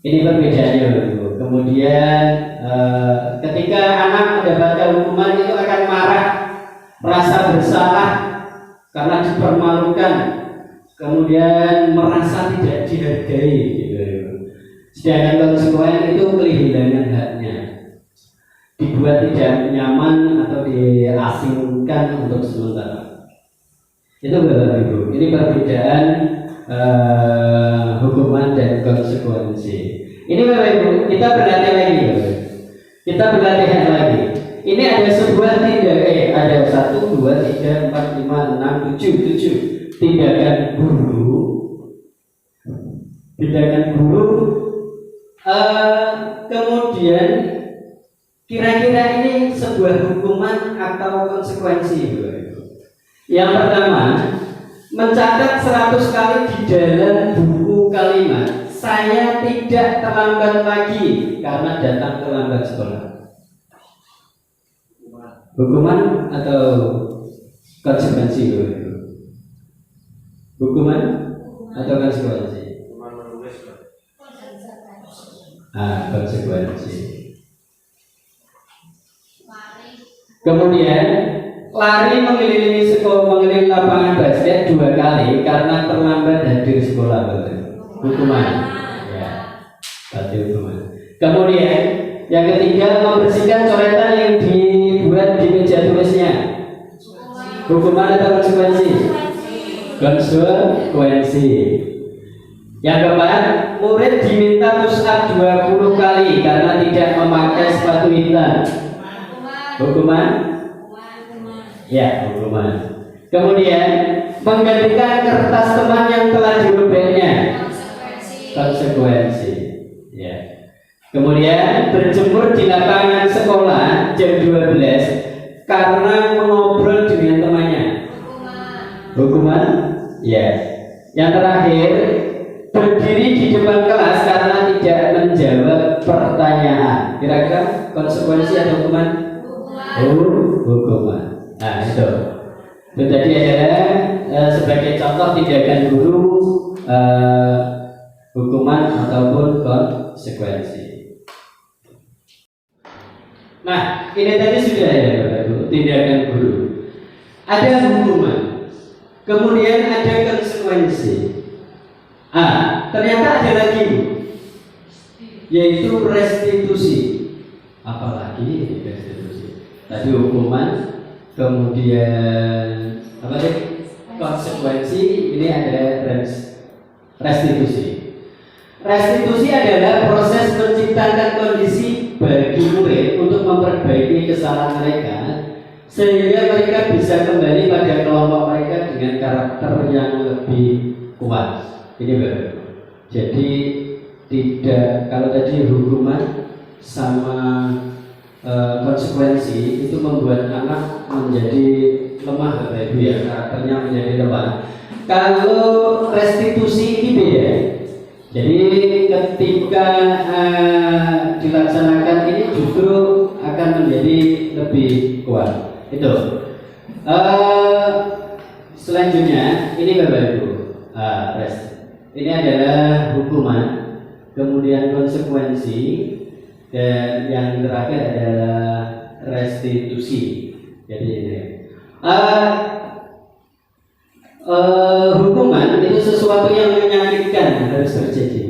Ini perbedaannya Bapak. Kemudian ketika anak mendapatkan hukuman itu akan marah, merasa bersalah karena dipermalukan, kemudian merasa tidak dihargai gitu. Sedangkan konsekuensi itu kehilangan haknya, dibuat tidak nyaman atau diasingkan untuk sementara. Itu Bapak Ibu. Ini perbedaan hukuman dan konsekuensi. Ini Bapak Ibu, kita berlatih lagi. Kita berlatih lagi. Ini ada sebuah tindakan, ada 1, 2, 3, 4, 5, 6, 7 tindakan guru. Tindakan guru. Kemudian kira-kira ini sebuah hukuman atau konsekuensi. Yang pertama, mencatat 100 kali di dalam buku kalimat saya tidak terlambat lagi karena datang terlambat sekolah. Hukuman atau konsekuensi? Hukuman atau konsekuensi? Konsekuensi. Kemudian lari mengelilingi mengelilingi lapangan basket 2 kali karena terlambat hadir sekolah. Hukuman. Ya, berarti hukuman. Kemudian yang ketiga, membersihkan coretan yang dibuat di meja tulisnya. Hukuman atau konsekuensi? Konsekuensi. Yang keempat, murid diminta push up 20 kali karena tidak memakai sepatu hitam. Hukuman? Ya, hukuman. Kemudian menggantikan kertas teman yang telah dirobeknya. Konsekuensi. Ya. Kemudian berjemur di lapangan sekolah jam 12 karena mengobrol dengan temannya. Hukuman? Ya. Yang terakhir, berdiri di depan kelas karena tidak menjawab pertanyaan. Kira-kira konsekuensi atau hukuman? Hukuman. Nah, itu tadi adalah sebagai contoh tindakan guru, hukuman ataupun konsekuensi. Nah, ini tadi sudah ya Bapak Ibu, tindakan guru. Ada hukuman, kemudian ada konsekuensi. Ternyata ada lagi, yaitu restitusi. Apalagi restitusi? Tadi hukuman, kemudian apa sih? Konsekuensi. Ini ada restitusi. Restitusi adalah proses menciptakan kondisi bagi murid untuk memperbaiki kesalahan mereka sehingga mereka bisa kembali pada kelompok mereka dengan karakter yang lebih kuat. Ini Bapak. Jadi tidak, kalau tadi hukuman sama konsekuensi itu membuat anak menjadi lemah Bapak Ibu ya, karakternya menjadi lemah. Kalau restitusi ini beda. Jadi ketika dilaksanakan ini justru akan menjadi lebih kuat. Itu. Selanjutnya ini Bapak Ibu, ini adalah hukuman, kemudian konsekuensi, dan yang terakhir adalah restitusi. Jadi ini hukuman itu sesuatu yang menyakitkan harus terjadi.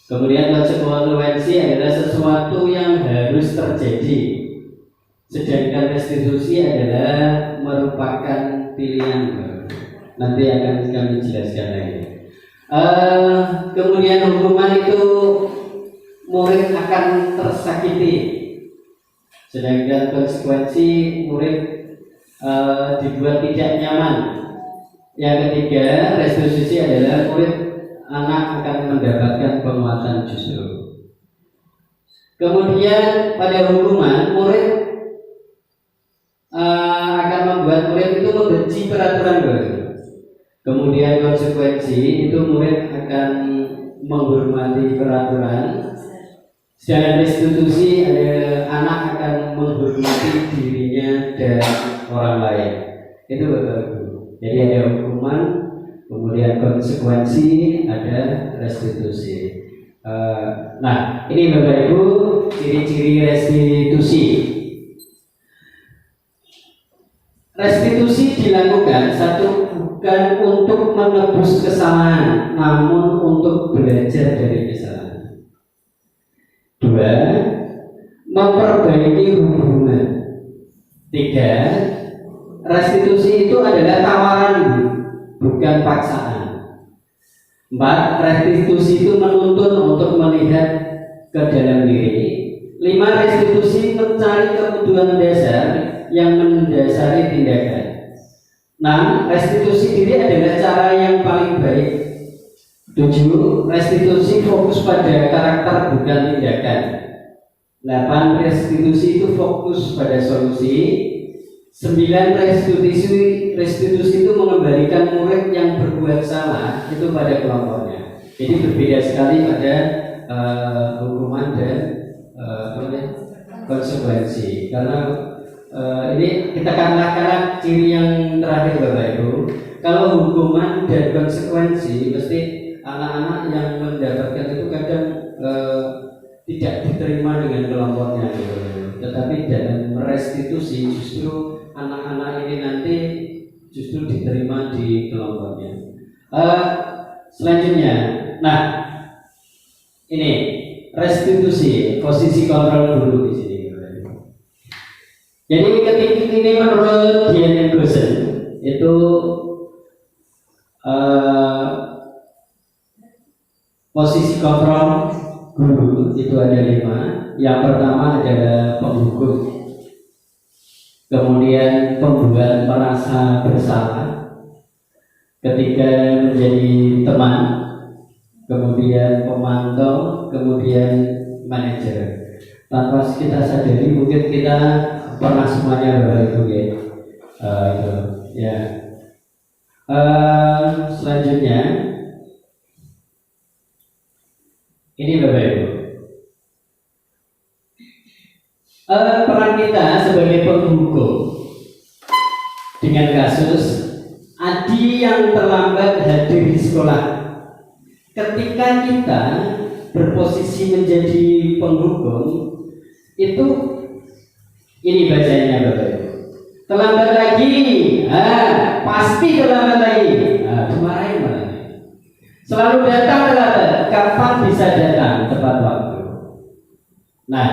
Kemudian konsekuensi adalah sesuatu yang harus terjadi. Sedangkan restitusi adalah merupakan pilihan. Nanti akan kami jelaskan lagi. Kemudian hukuman itu murid akan tersakiti. Sedangkan konsekuensi murid dibuat tidak nyaman. Yang ketiga, restitusi adalah anak akan mendapatkan penguatan justru. Kemudian pada hukuman, murid akan membuat murid itu membenci peraturan baru. Kemudian konsekuensi itu murid akan menghormati peraturan. Sedangkan restitusi adalah anak akan menghormati dirinya dan orang lain. Itu Bapak Ibu. Jadi ada hukuman, kemudian konsekuensi, ada restitusi. Nah, ini Bapak Ibu ciri-ciri restitusi. Restitusi dilakukan satu, bukan untuk menebus kesalahan, namun untuk belajar dari kesalahan. 2, memperbaiki hubungan. 3, restitusi itu adalah tawaran, bukan paksaan. 4. Restitusi itu menuntun untuk melihat ke dalam diri. 5. Restitusi mencari kebutuhan dasar yang mendasari tindakan. 6. Restitusi diri adalah cara yang paling baik. 7. Restitusi fokus pada karakter bukan tindakan. 8. Restitusi itu fokus pada solusi. 9. Restitusi itu mengembalikan murid yang berbuat salah itu pada kelompoknya. Jadi berbeda sekali pada hukuman dan konsekuensi. Karena ini kita katakan ciri yang terakhir Bapak Ibu. Kalau hukuman dan konsekuensi mesti anak-anak yang mendapatkan itu kadang tidak diterima dengan kelompoknya gitu. Tetapi dalam restitusi justru anak-anak ini nanti justru diterima di kelompoknya. Selanjutnya, nah ini restitusi, posisi kontrol guru di sini. Jadi ketika ini menurut Dian Gosen itu posisi kontrol guru itu ada 5. Yang pertama adalah penghukum, kemudian pembuat merasa bersalah, ketiga menjadi teman, kemudian pemantau, kemudian manajer. Tanpa kita sadari mungkin kita pernah semuanya Bapak Ibu ya. Itu ya. Selanjutnya ini Bapak Ibu. Peran kita sebagai penghukum dengan kasus Adi yang terlambat hadir di sekolah. Ketika kita berposisi menjadi penghukum, itu ini bacanya Bapak Ibu. Terlambat lagi, pasti terlambat lagi. Dimarahin malah. Selalu datang terlambat. Kapan bisa datang tepat waktu? Nah,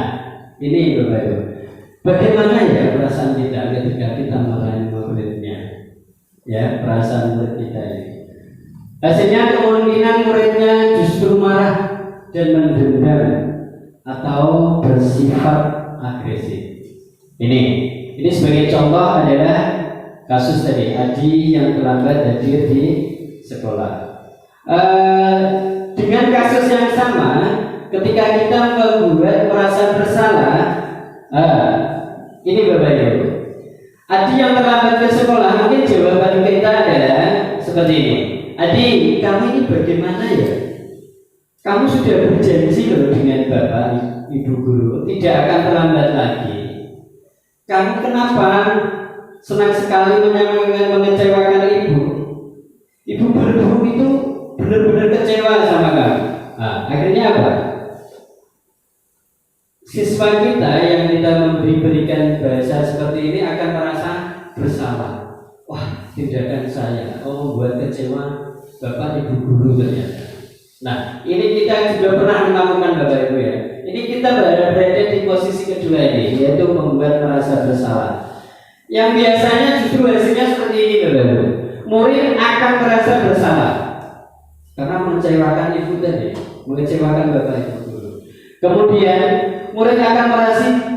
ini Bapak Ibu. Bagaimana ya perasaan kita ketika kita marahin muridnya? Ya, perasaan murid kita ini. Hasilnya kemungkinan muridnya justru marah dan mendendam atau bersifat agresif. Ini sebagai contoh adalah kasus tadi Adi yang terlambat hadir di sekolah. Dengan kasus yang sama, ketika kita membuat merasa bersalah, ini Bapak Ibu, Adi yang terlambat ke sekolah, mungkin jawaban kita adalah seperti ini. Adi, kamu ini bagaimana ya? Kamu sudah berjanji loh dengan Bapak Ibu guru tidak akan terlambat lagi. Kamu kenapa senang sekali mengecewakan ibu? Ibu berguru itu benar-benar kecewa sama kamu. Nah, akhirnya apa? Siswa kita yang kita berikan bahasa seperti ini akan merasa bersalah. Wah, tindakan saya membuat kecewa Bapak Ibu guru ternyata. Nah, ini kita juga pernah melakukan Bapak Ibu ya. Ini kita berada di posisi kedua ini, yaitu membuat merasa bersalah. Yang biasanya justru hasilnya seperti ini Bapak Ibu. Murid akan merasa bersalah karena mengecewakan ibu tadi, mengecewakan Bapak Ibu guru. Kemudian murid akan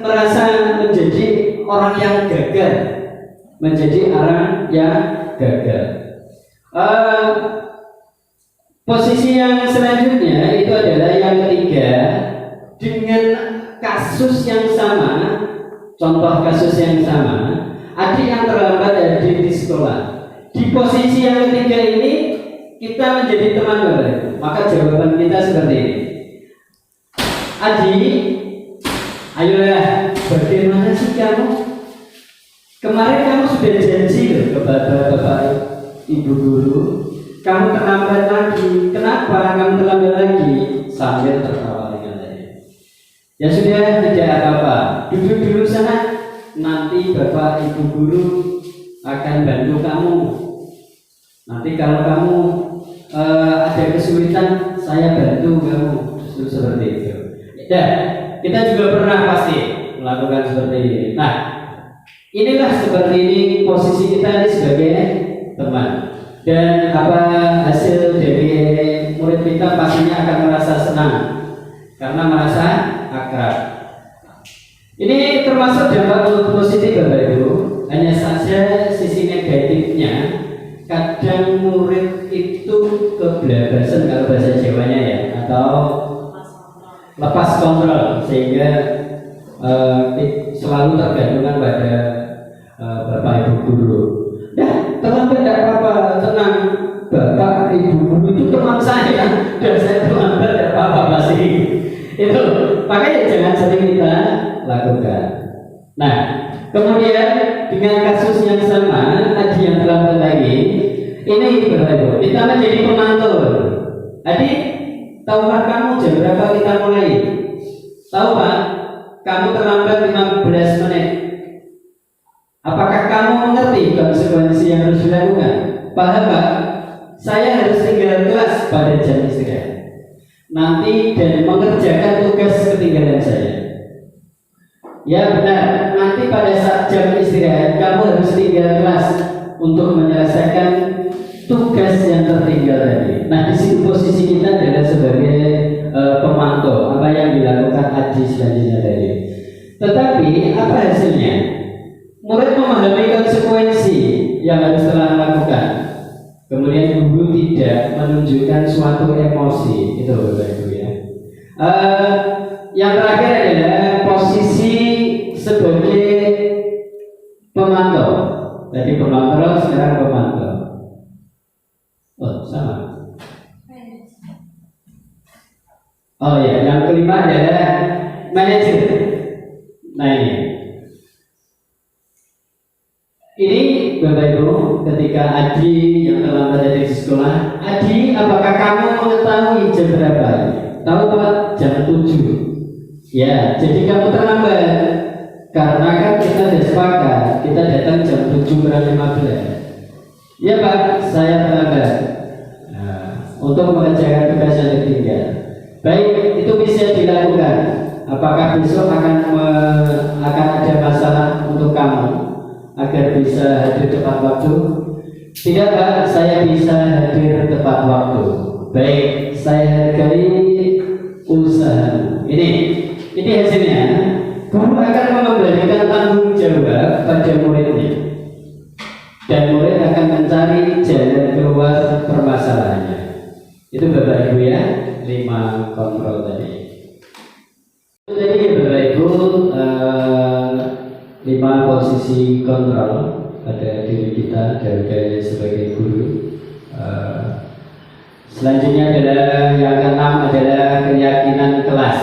merasa menjadi orang yang gagal, menjadi orang yang gagal. Posisi yang selanjutnya itu adalah yang ketiga, dengan kasus yang sama, contoh kasus yang sama, adik yang terlambat hadir di sekolah. Di posisi yang ketiga ini kita menjadi teman Bapak. Maka jawaban kita seperti ini. Adi, ayolah, bagaimana sih kamu? Kemarin kamu sudah janji loh kepada Bapak Ibu guru, kamu terlambat lagi. Kenapa kamu terlambat lagi? Sambil tertawa dengan saya. Ya sudah, tidak apa-apa. Duduk dulu sana. Nanti Bapak Ibu guru akan bantu kamu. Nanti kalau kamu ada kesulitan, saya bantu kamu. Justru seperti itu. Ya, kita juga pernah pasti melakukan seperti ini. Nah, inilah seperti ini posisi kita ini sebagai teman. Dan apa hasil dari murid kita pastinya akan merasa senang karena merasa akrab. Ini termasuk dampak positif Bapak Ibu. Hanya saja sisi negatifnya, kadang murid itu kebablasan kalau bahasa Jawanya ya, atau lepas kontrol sehingga selalu tergantungan pada Bapak Ibu guru. Nah, terlambat tidak apa-apa, tenang. Bapak Ibu guru itu teman saya dan saya terlambat tidak apa-apa pasti. Itu makanya jangan sering kita lakukan. Nah, kemudian dengan kasus yang sama tadi yang terlambat lagi, ini Bapak kita menjadi pemantau. Adik, tahukah kamu jam berapa kita mulai? Tahu Pak? Kamu terlambat 15 menit. Apakah kamu mengerti konsekuensi yang harus dilakukan? Paham Pak? Saya harus tinggal kelas pada jam istirahat. Nanti dan mengerjakan tugas ketinggalan saya. Ya benar, nanti pada saat jam istirahat kamu harus tinggal kelas untuk menyelesaikan tugas yang tertinggal tadi. Nah, di sini posisi kita adalah sebagai pemantau apa yang dilakukan Aji selanjutnya tadi. Tetapi apa hasilnya? Murid memahami konsekuensi yang harus telah lakukan. Kemudian guru tidak menunjukkan suatu emosi, itu Bapak Ibu ya. Yang terakhir adalah posisi sebagai pemantau. Tadi pemantau, sekarang pemantau. Oh, sama. Oh ya, yang kelima adalah manajer. Nah ini Bapak Ibu, ketika Adi yang terlambat dari sekolah, Adi, apakah kamu mengetahui jam berapa? Tahu Pak? Jam 7. Ya, jadi kamu terlambat karena kan kita sudah sepakat kita datang jam 7:15. Ya Pak, saya terlambat untuk mengerjakan tugas yang tertinggal. Baik, itu bisa dilakukan. Apakah besok akan ada masalah untuk kamu agar bisa hadir tepat waktu? Tidak Pak, saya bisa hadir tepat waktu. Baik, saya hargai usaha. Ini hasilnya. Guru akan mengembalikan tanggung jawab pada muridnya, dan murid akan mencari jalan keluar permasalahannya. Itu Bapak Ibu ya, 5 kontrol tadi. Jadi Bapak Ibu, 5 posisi kontrol pada diri kita sebagai guru. Selanjutnya adalah yang keenam adalah keyakinan kelas.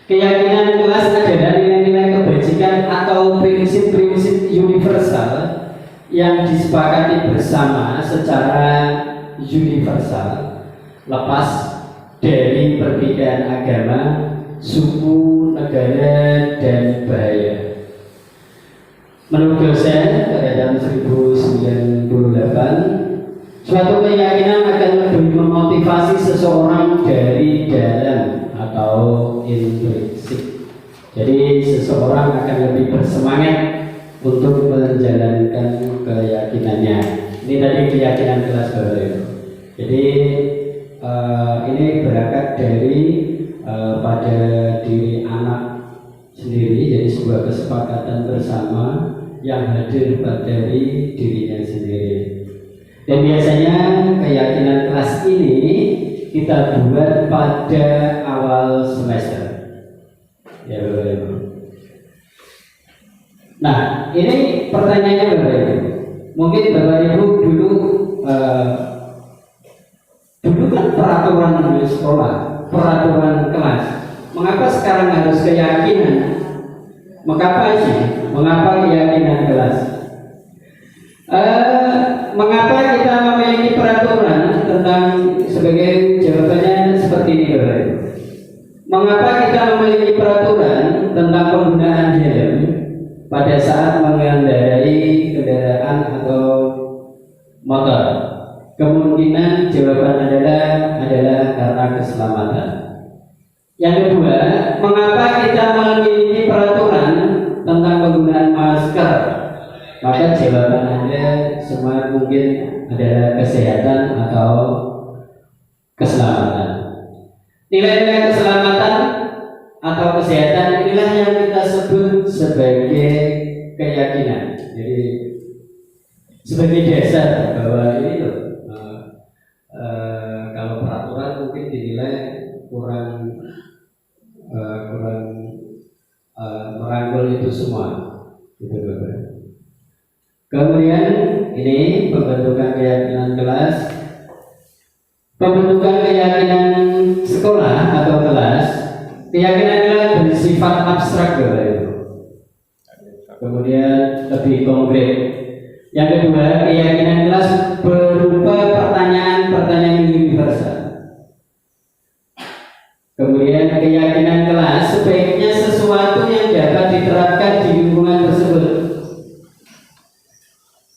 Keyakinan kelas adalah nilai-nilai kebajikan atau prinsip-prinsip universal yang disepakati bersama secara universal, lepas dari perbedaan agama, suku, negara, dan bahaya. Menurut dosen pada tahun 1998, suatu keyakinan akan lebih memotivasi seseorang dari dalam atau intrinsik. Jadi seseorang akan lebih bersemangat untuk menjalankan keyakinannya. Ini tadi keyakinan kelas Bapak Ibu. Jadi ini berangkat dari pada diri anak sendiri, jadi sebuah kesepakatan bersama yang hadir dari dirinya sendiri. Dan biasanya keyakinan kelas ini kita buat pada awal semester. Ya Bapak Ibu. Nah, ini pertanyaannya Bapak Ibu. Mungkin Bapak Ibu dulu kan peraturan di sekolah, peraturan kelas. Mengapa sekarang harus keyakinan? Mengapa sih? Mengapa keyakinan kelas? Mengapa kita memiliki peraturan tentang, sebagai jawabannya seperti ini Bapak Ibu. Mengapa kita memiliki peraturan tentang penggunaan helm pada saat mengendarai kendaraan atau motor? Kemungkinan jawaban adalah karena keselamatan. Yang kedua, mengapa kita memiliki peraturan tentang penggunaan masker? maka jawaban Anda semua mungkin adalah kesehatan atau keselamatan. Nilai-nilai keselamatan atau kesehatan inilah yang kita sebut sebagai keyakinan. Jadi sebagai dasar bahwa ini loh, kalau peraturan mungkin dinilai kurang merangkul itu semua, gitu Bapak. Kemudian ini pembentukan keyakinan kelas, pembentukan keyakinan sekolah atau kelas. Keyakinan kelas bersifat abstrak Bapak Ibu. Kemudian lebih konkret. Yang kedua, keyakinan kelas berupa pertanyaan-pertanyaan universal. Kemudian keyakinan kelas sebaiknya sesuatu yang dapat diterapkan di lingkungan tersebut.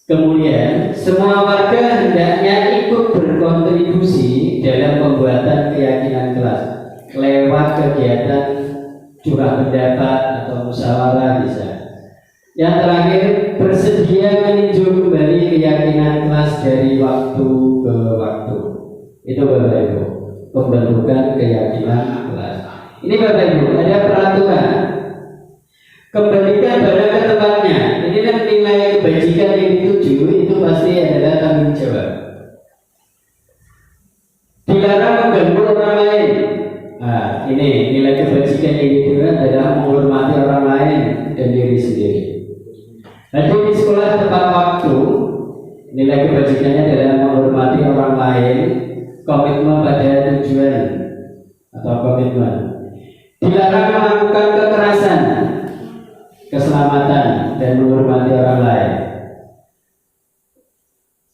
Kemudian semua warga hendaknya ikut berkontribusi dalam pembuatan keyakinan kelas lewat kegiatan curah pendapat atau musyawarah bisa. Yang terakhir, bersedia meninjau kembali keyakinan kelas dari waktu ke waktu. Itu Bapak Ibu, pembentukan keyakinan kelas. Ini Bapak Ibu, ada peraturan. Kembalikan barang ke tempatnya. Ini kan nilai kebajikan yang dituju itu pasti adalah tanggung jawab. Dilarang mengganggu orang lain. Nah, ini nilai kebajikan yang dituju adalah menghormati orang lain dan diri sendiri. Hadir di sekolah tepat waktu, nilai kebajikannya adalah menghormati orang lain, komitmen pada tujuan atau komitmen. Dilarang melakukan kekerasan, keselamatan, dan menghormati orang lain.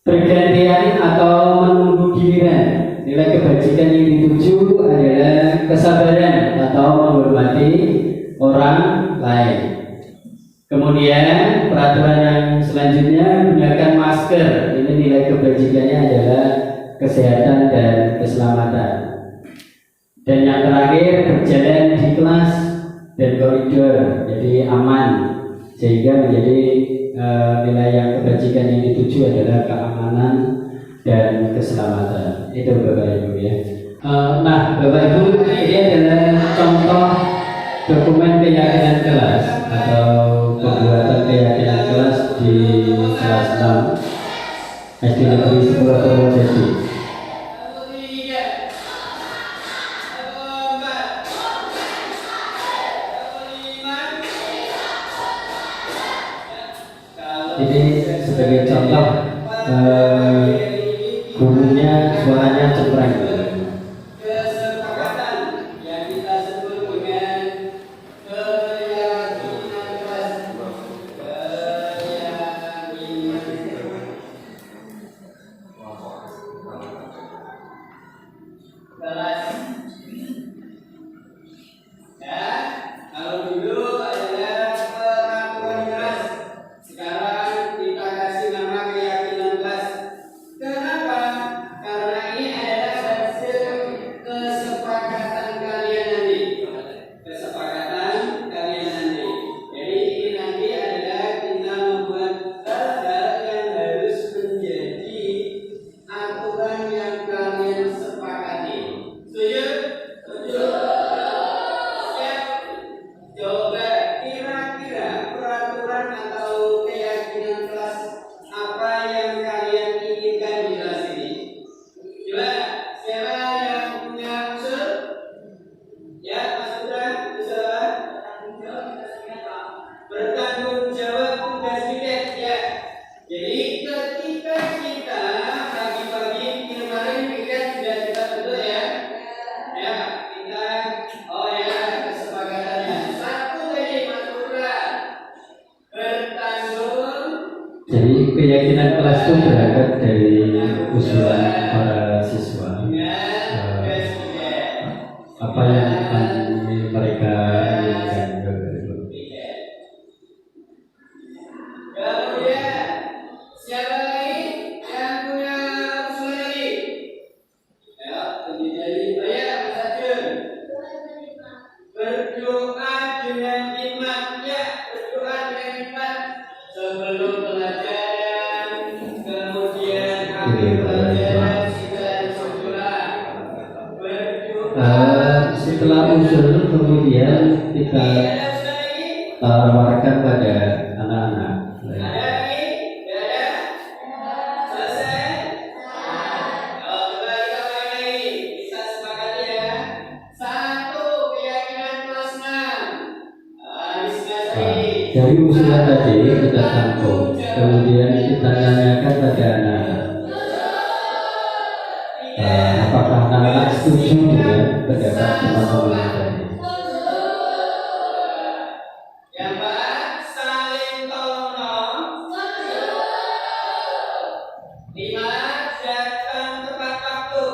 Pergantian atau menunggu giliran, nilai kebajikan yang dituju adalah kesabaran atau menghormati orang lain. Kemudian peraturan yang selanjutnya, gunakan masker. Ini nilai kebajikannya adalah kesehatan dan keselamatan. Dan yang terakhir, berjalan di kelas dan koridor, jadi aman, sehingga menjadi nilai yang kebajikan yang dituju adalah keamanan dan keselamatan. Itu Bapak Ibu ya. Nah Bapak Ibu, ini adalah contoh dokumen keyakinan kelas atau pembuatan keyakinan kelas di kelas 6 SD Negeri 10 Purwodadi. Ini sebagai contoh gurunya suaranya cempreng. Jadi keyakinan kelas itu berangkat dari usulan para siswa. Apa yang akan mereka inginkan. Kemudian siapa lagi yang punya usulan lagi? Ya, jadi saya Mas berdoa dengan iman ya, berdoa dengan iman sebelum belajar. arahkan pada anak-anak. Ada lagi? Tidak ada? Selesai? Oh, coba kita ulangi lagi. Bisa sepakati ya. Satu, keyakinan kelas 6. Bismillah ini. Dari usulan tadi kita tampung, kemudian kita tanyakan pada anak-anak. Apakah anak-anak setuju dengan pendapat teman-teman tadi? Yang keempat, saling tolong. 5, datang tepat waktu.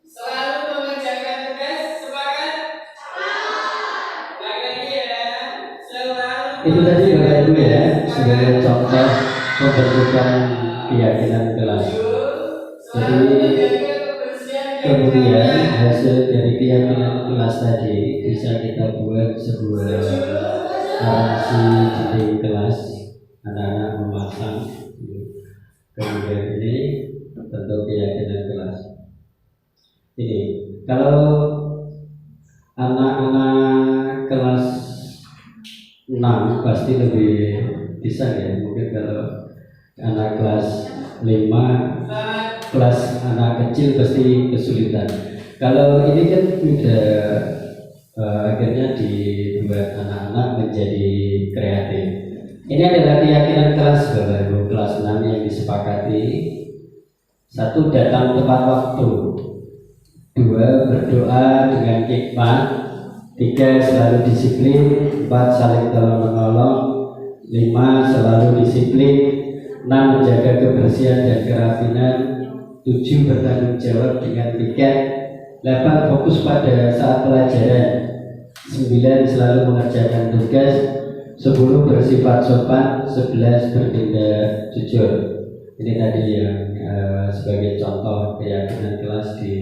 Selalu mengerjakan tugas, sepakat? Lagi-lagi ya, selalu. Itu tadi Bapak Ibu ya, sebagai contoh pembentukan keyakinan kelas. Jadi kemudian hasil dari keyakinan kelas tadi bisa kita buat sebuah narasi di kelas, anak-anak memasang. Kemudian ini bentuk keyakinan kelas. Ini kalau anak-anak kelas 6 pasti lebih bisa ya, mungkin kalau anak kelas 5, kelas anak kecil pasti kesulitan. Kalau ini kan sudah akhirnya dibuat anak-anak menjadi kreatif. Ini adalah keyakinan kelas Bapak Ibu, kelas 6 yang disepakati. 1, datang tepat waktu. 2, berdoa dengan hikmat. 3, selalu disiplin. 4, saling tolong-menolong. 5, selalu disiplin. 6, menjaga kebersihan dan kerapinan. 7, bertanggung jawab dengan piket. 8, fokus pada saat pelajaran. 9, selalu mengerjakan tugas. 10, bersifat sopan. 11, bertindak jujur. Ini tadi yang sebagai contoh keyakinan kelas di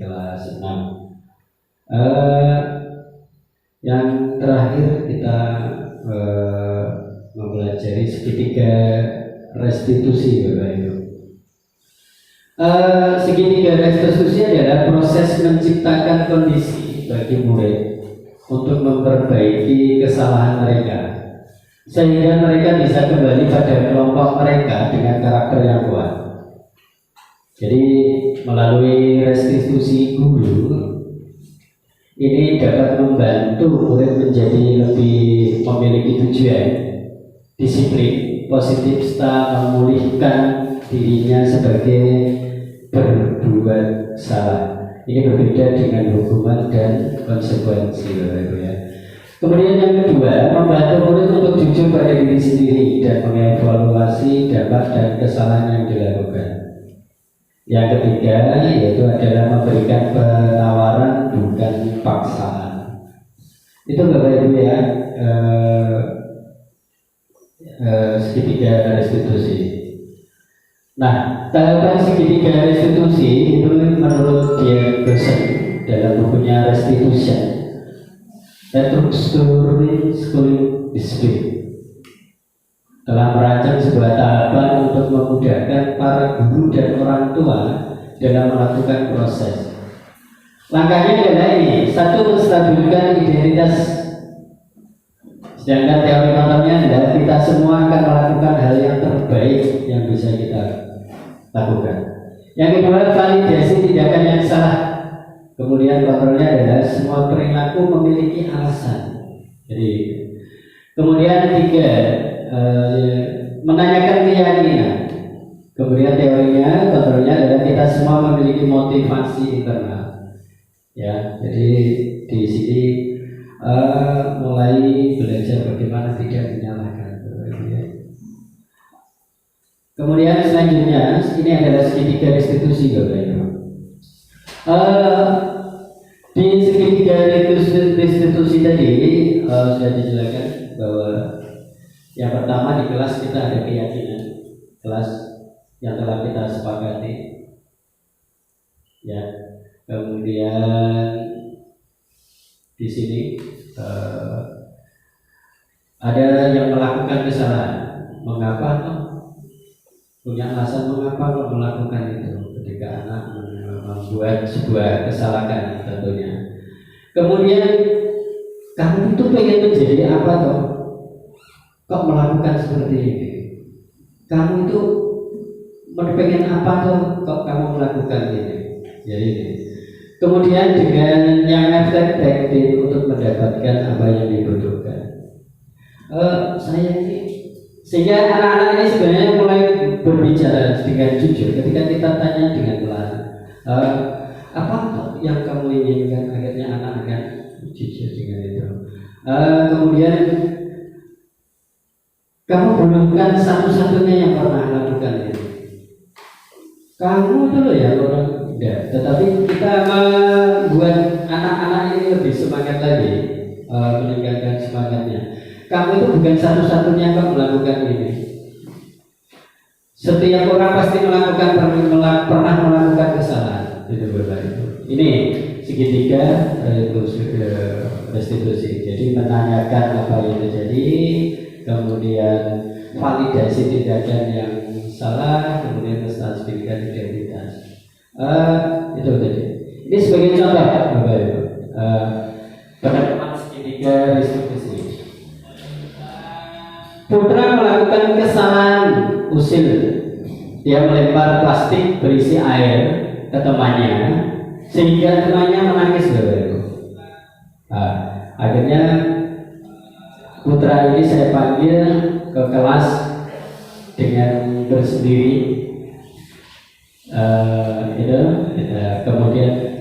kelas 6. Yang terakhir kita mempelajari segitiga restitusi Bapak Ibu. Segitiga restitusi adalah proses menciptakan kondisi bagi murid untuk memperbaiki kesalahan mereka, sehingga mereka bisa kembali pada kelompok mereka dengan karakter yang kuat. Jadi melalui restitusi guru ini dapat membantu murid menjadi lebih memiliki tujuan, disiplin, positif, serta memulihkan dirinya sebagai berbuat salah. Ini berbeda dengan hukuman dan konsekuensi, Bapak Ibu ya. Kemudian yang kedua, membantu murid untuk jujur pada diri sendiri dan mengevaluasi dampak dan kesalahan yang dilakukan. Yang ketiga yaitu adalah memberikan penawaran bukan paksaan. Itu Bapak Ibu ya, segitiga restitusi. Nah, tahapan segitiga restitusi itu menurut dia Gerson dalam bukunya Restitution, Restructuring Schooling Discipline, telah merancang sebuah tahapan untuk memudahkan para guru dan orang tua dalam melakukan proses. Langkahnya adalah ini: 1, menstabilkan identitas. Sedangkan teori contohnya adalah kita semua akan melakukan hal yang terbaik yang bisa kita lakukan. Yang kedua, validasi tindakan yang salah. Kemudian kontrolnya adalah semua perilaku memiliki alasan. Jadi, kemudian 3, menanyakan keyakinan. Kemudian teorinya, kontrolnya adalah kita semua memiliki motivasi internal. Ya, jadi di sini mulai belajar bagaimana tidak menyalahkan. Kemudian selanjutnya, ini adalah segitiga restitusi Bapak Ibu. Di segitiga restitusi tadi sudah dijelaskan bahwa yang pertama di kelas kita ada keyakinan kelas yang telah kita sepakati, ya. Kemudian di sini ada yang melakukan kesalahan. Mengapa? Punya alasan mengapa kok melakukan itu ketika anak membuat sebuah kesalahan tentunya. Kemudian Kamu itu pengen menjadi apa toh? Kok melakukan seperti ini? Kamu itu pengen apa toh? Kok kamu melakukan ini? Ya ini. Kemudian dengan yang efektif untuk mendapatkan apa yang dibutuhkan. Saya ini, sehingga anak-anak ini sebenarnya mulai berbicara dengan jujur ketika kita tanya dengan pelan. Apa yang kamu inginkan? Akhirnya anak akan jujur dengan itu. Kemudian kamu bukan satu-satunya yang pernah lakukan ini. Kamu dulu ya orang tidak. Tetapi kita membuat anak-anak ini lebih semangat lagi, meningkatkan semangatnya. Kamu itu bukan satu-satunya yang melakukan ini. Setiap orang pasti pernah melakukan kesalahan. Itu Bapak Ibu. Ini segitiga itu restitusi. Jadi menanyakan apa yang terjadi, kemudian validasi tindakan yang salah, kemudian menstabilkan identitas. Itu tadi. Ini sebagai contoh, Bapak Ibu. Penemuan segitiga restitusi. Putra melakukan kesalahan usil. Dia melempar plastik berisi air ke temannya, sehingga temannya menangis, Bapak Ibu. Akhirnya putra ini saya panggil ke kelas dengan bersendiri. Kemudian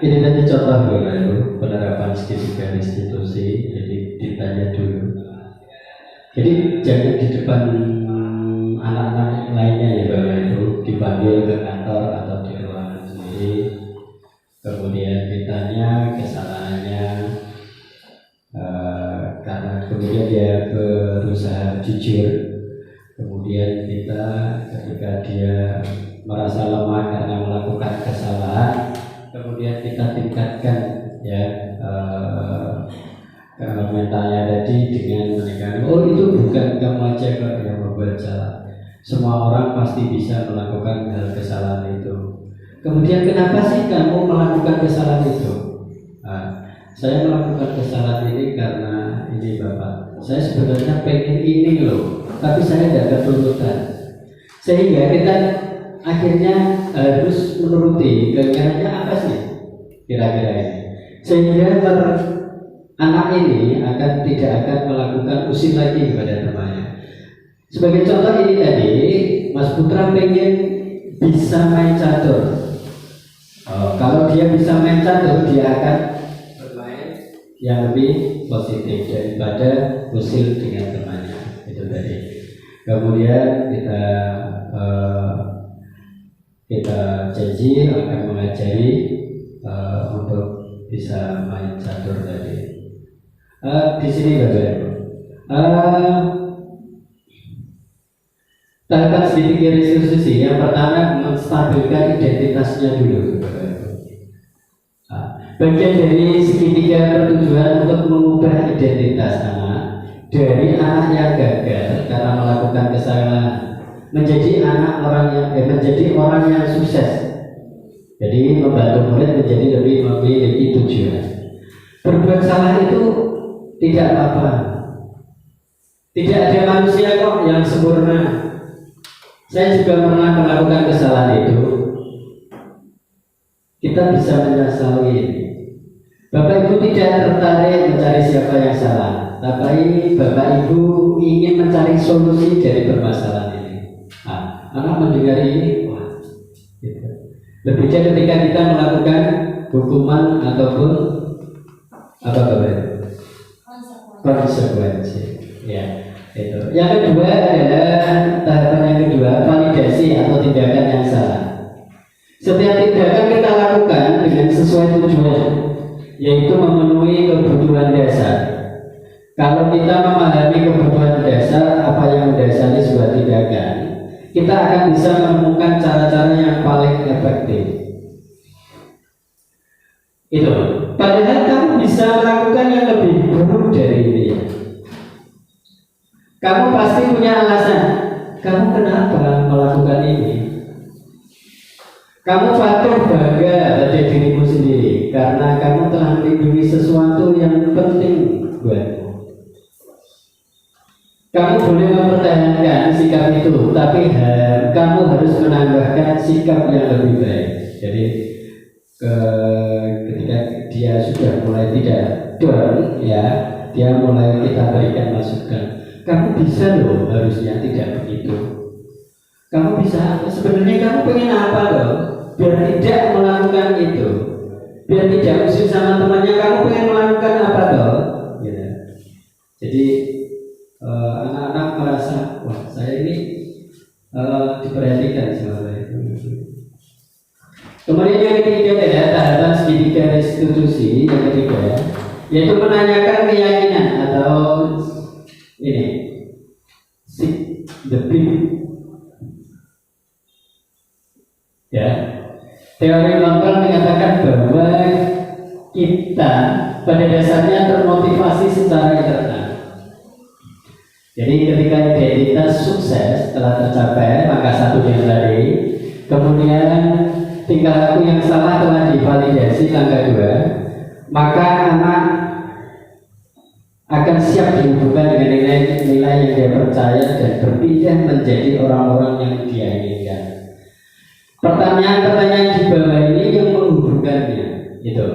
ini tadi contoh Bapak Ibu, penerapan segitiga restitusi. Jadi ditanya dulu. Jadi jangan di depan anak-anak lainnya ya Bapak Ibu, dipanggil ke kantor atau di ruangan sendiri. Kemudian ditanya kesalahannya, karena kemudian dia berusaha jujur. Kemudian kita ketika dia merasa lemah karena melakukan kesalahan, kemudian kita tingkatkan ya mentalnya tadi dengan menekan, oh itu bukan kamu aja kok yang membuat salah, semua orang pasti bisa melakukan hal kesalahan itu. Kemudian kenapa sih kamu melakukan kesalahan itu? Saya melakukan kesalahan ini karena ini Bapak, saya sebenarnya pengen ini loh, tapi saya tidak keturutan, sehingga kita akhirnya harus menuruti keinginannya apa sih kira-kira ini, sehingga anak ini tidak akan melakukan usil lagi kepada temannya. Sebagai contoh ini tadi, Mas Putra pengen bisa main catur. Kalau dia bisa main catur, dia akan bermain yang lebih positif daripada usil dengan temannya. Itu tadi. Kemudian kita janji akan mengajari untuk bisa main catur tadi. Di sini Bapak Ibu. Tahapan segitiga restitusi yang pertama menstabilkan identitasnya dulu. Bagian dari segitiga pertujuan untuk mengubah identitas anak dari anak yang gagal karena melakukan kesalahan menjadi menjadi orang yang sukses. Jadi membantu murid menjadi lebih memiliki tujuan. Berbuat salah itu tidak apa-apa. Tidak ada manusia kok yang sempurna. Saya juga pernah melakukan kesalahan itu. Kita bisa menyesali. Bapak Ibu tidak tertarik mencari siapa yang salah, tapi Bapak Ibu ingin mencari solusi dari permasalahan ini. Anak mendengar ini, wah, gitu. Berbeda ketika kita melakukan hukuman ataupun apa Bapak Ibu? Konsekuensi. Ya, itu. Yang kedua adalah tahapan yang kedua, validasi atau tindakan yang salah. Setiap tindakan kita lakukan dengan sesuai tujuan, yaitu memenuhi kebutuhan dasar. Kalau kita memahami kebutuhan dasar, apa yang mendasari sebuah tindakan, kita akan bisa menemukan cara-cara yang paling efektif. Itu. Padahal kamu bisa melakukan yang lebih buruk dari ini. Kamu pasti punya alasan. Kamu kenapa melakukan ini? Kamu patut bangga pada dirimu sendiri karena kamu telah melindungi sesuatu yang penting buatmu. Kamu boleh mempertahankan sikap itu, tapi kamu harus menambahkan sikap yang lebih baik. Jadi ketika dia sudah mulai tidak down, ya, dia mulai kita berikan masukan. Kamu bisa loh, harusnya tidak begitu. Kamu bisa, sebenarnya kamu pengen apa loh? Biar tidak melakukan itu, biar tidak usir sama temannya, kamu pengen melakukan apa loh? Gitu. Jadi anak-anak merasa, wah saya ini diperhatikan sama saya. Kemudian yang ketiga adalah tahapan segitiga restitusi yang ketiga, yaitu menanyakan keyakinan atau ini the belief. Ya, teori Longkel mengatakan bahwa kita pada dasarnya termotivasi secara internal. Jadi ketika identitas sukses telah tercapai, maka satu yang tadi, kemudian tingkah laku yang salah telah divalidasi, langkah dua, maka anak akan siap dihubungkan dengan nilai-nilai yang dia percaya dan berpindah menjadi orang-orang yang dia inginkan. Pertanyaan-pertanyaan di bawah ini yang menghubungkannya, itu.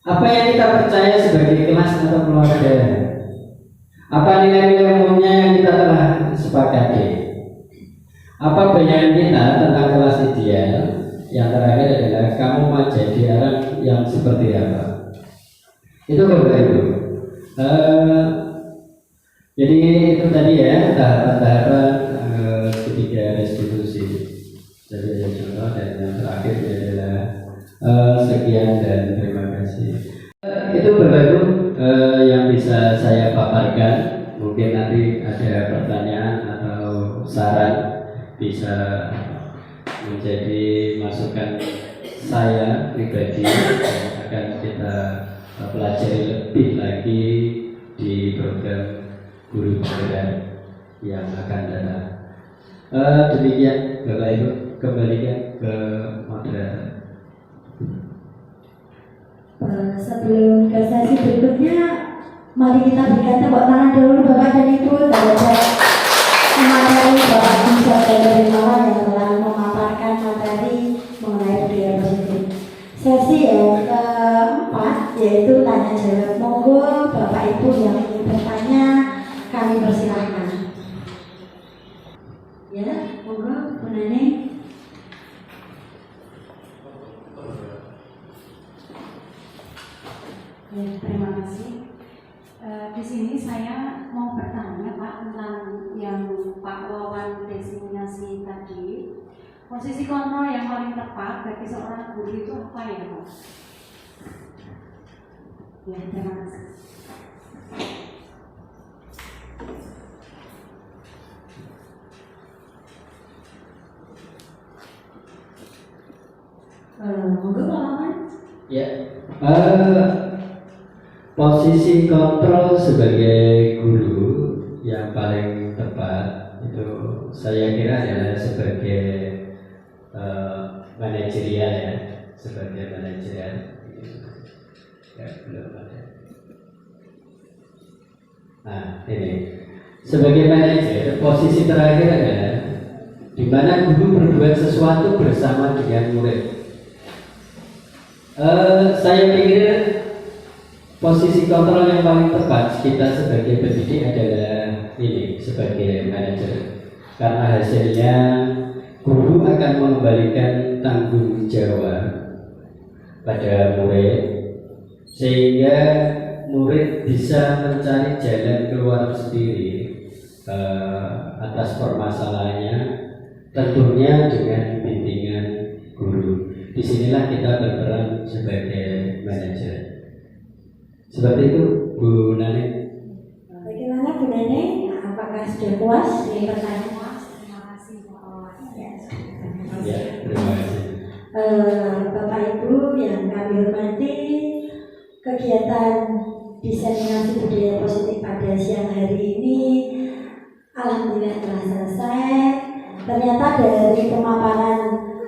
Apa yang kita percaya sebagai kelas atau keluarga? Apa nilai-nilai umumnya yang kita telah sepakati? Apa bayangan kita tentang kelas ideal? Yang terakhir adalah kamu mau jadi orang yang seperti apa? Itu Bapak Ibu. Jadi itu tadi ya tahapan-tahapan ketiga restitusi. Jadi yang contoh dan yang terakhir adalah sekian dan terima kasih. Itu Bapak Ibu yang bisa saya paparkan. Mungkin nanti ada pertanyaan atau saran bisa menjadi masukan saya pribadi yang akan kita pelajari lebih lagi di program guru penggerak yang akan datang. Demikian Bapak Ibu, kembalikan ke moderator. Sebelum ke sesi berikutnya, mari kita berikan tepuk tangan dulu Bapak dan Ibu terhadap materi Bapak Bisa dari Mawar yang telah memaparkan materi mengenai budaya positif. Sesi yang keempat yaitu tanya jawab. Monggo Bapak Ibu yang ingin bertanya, kami persilahkan. Ya, monggo Bu Neneng. Ya, terima kasih. Di sini saya mau bertanya Pak tentang yang Pak Wawan designasi tadi. posisi kontrol yang paling tepat bagi seorang guru itu apa ya Pak? Ya, terima kasih. Monggo Pak Maman. Ya, posisi kontrol sebagai guru yang paling tepat itu saya kira adalah sebagai manajerial ya, sebagai manajerial. Ya, belum ada. Nah, ini sebagai manajer posisi terakhir adalah di mana guru berbuat sesuatu bersama dengan murid. Saya pikir posisi kontrol yang paling tepat kita sebagai pendidik adalah ini sebagai manajer, karena hasilnya guru akan mengembalikan tanggung jawab pada murid sehingga murid bisa mencari jalan keluar sendiri atas permasalahannya, tentunya dengan bimbingan guru. Disinilah kita berperan sebagai manajer. Seperti itu, Bu Nani. Bagaimana Bu Nani? Apakah sudah puas dengan pertanyaan? Terima kasih Pak. Ya, terima kasih. Bapak Ibu yang kami hormati, kegiatan diseminasi budaya positif pada siang hari ini alhamdulillah telah selesai. Ternyata dari pemaparan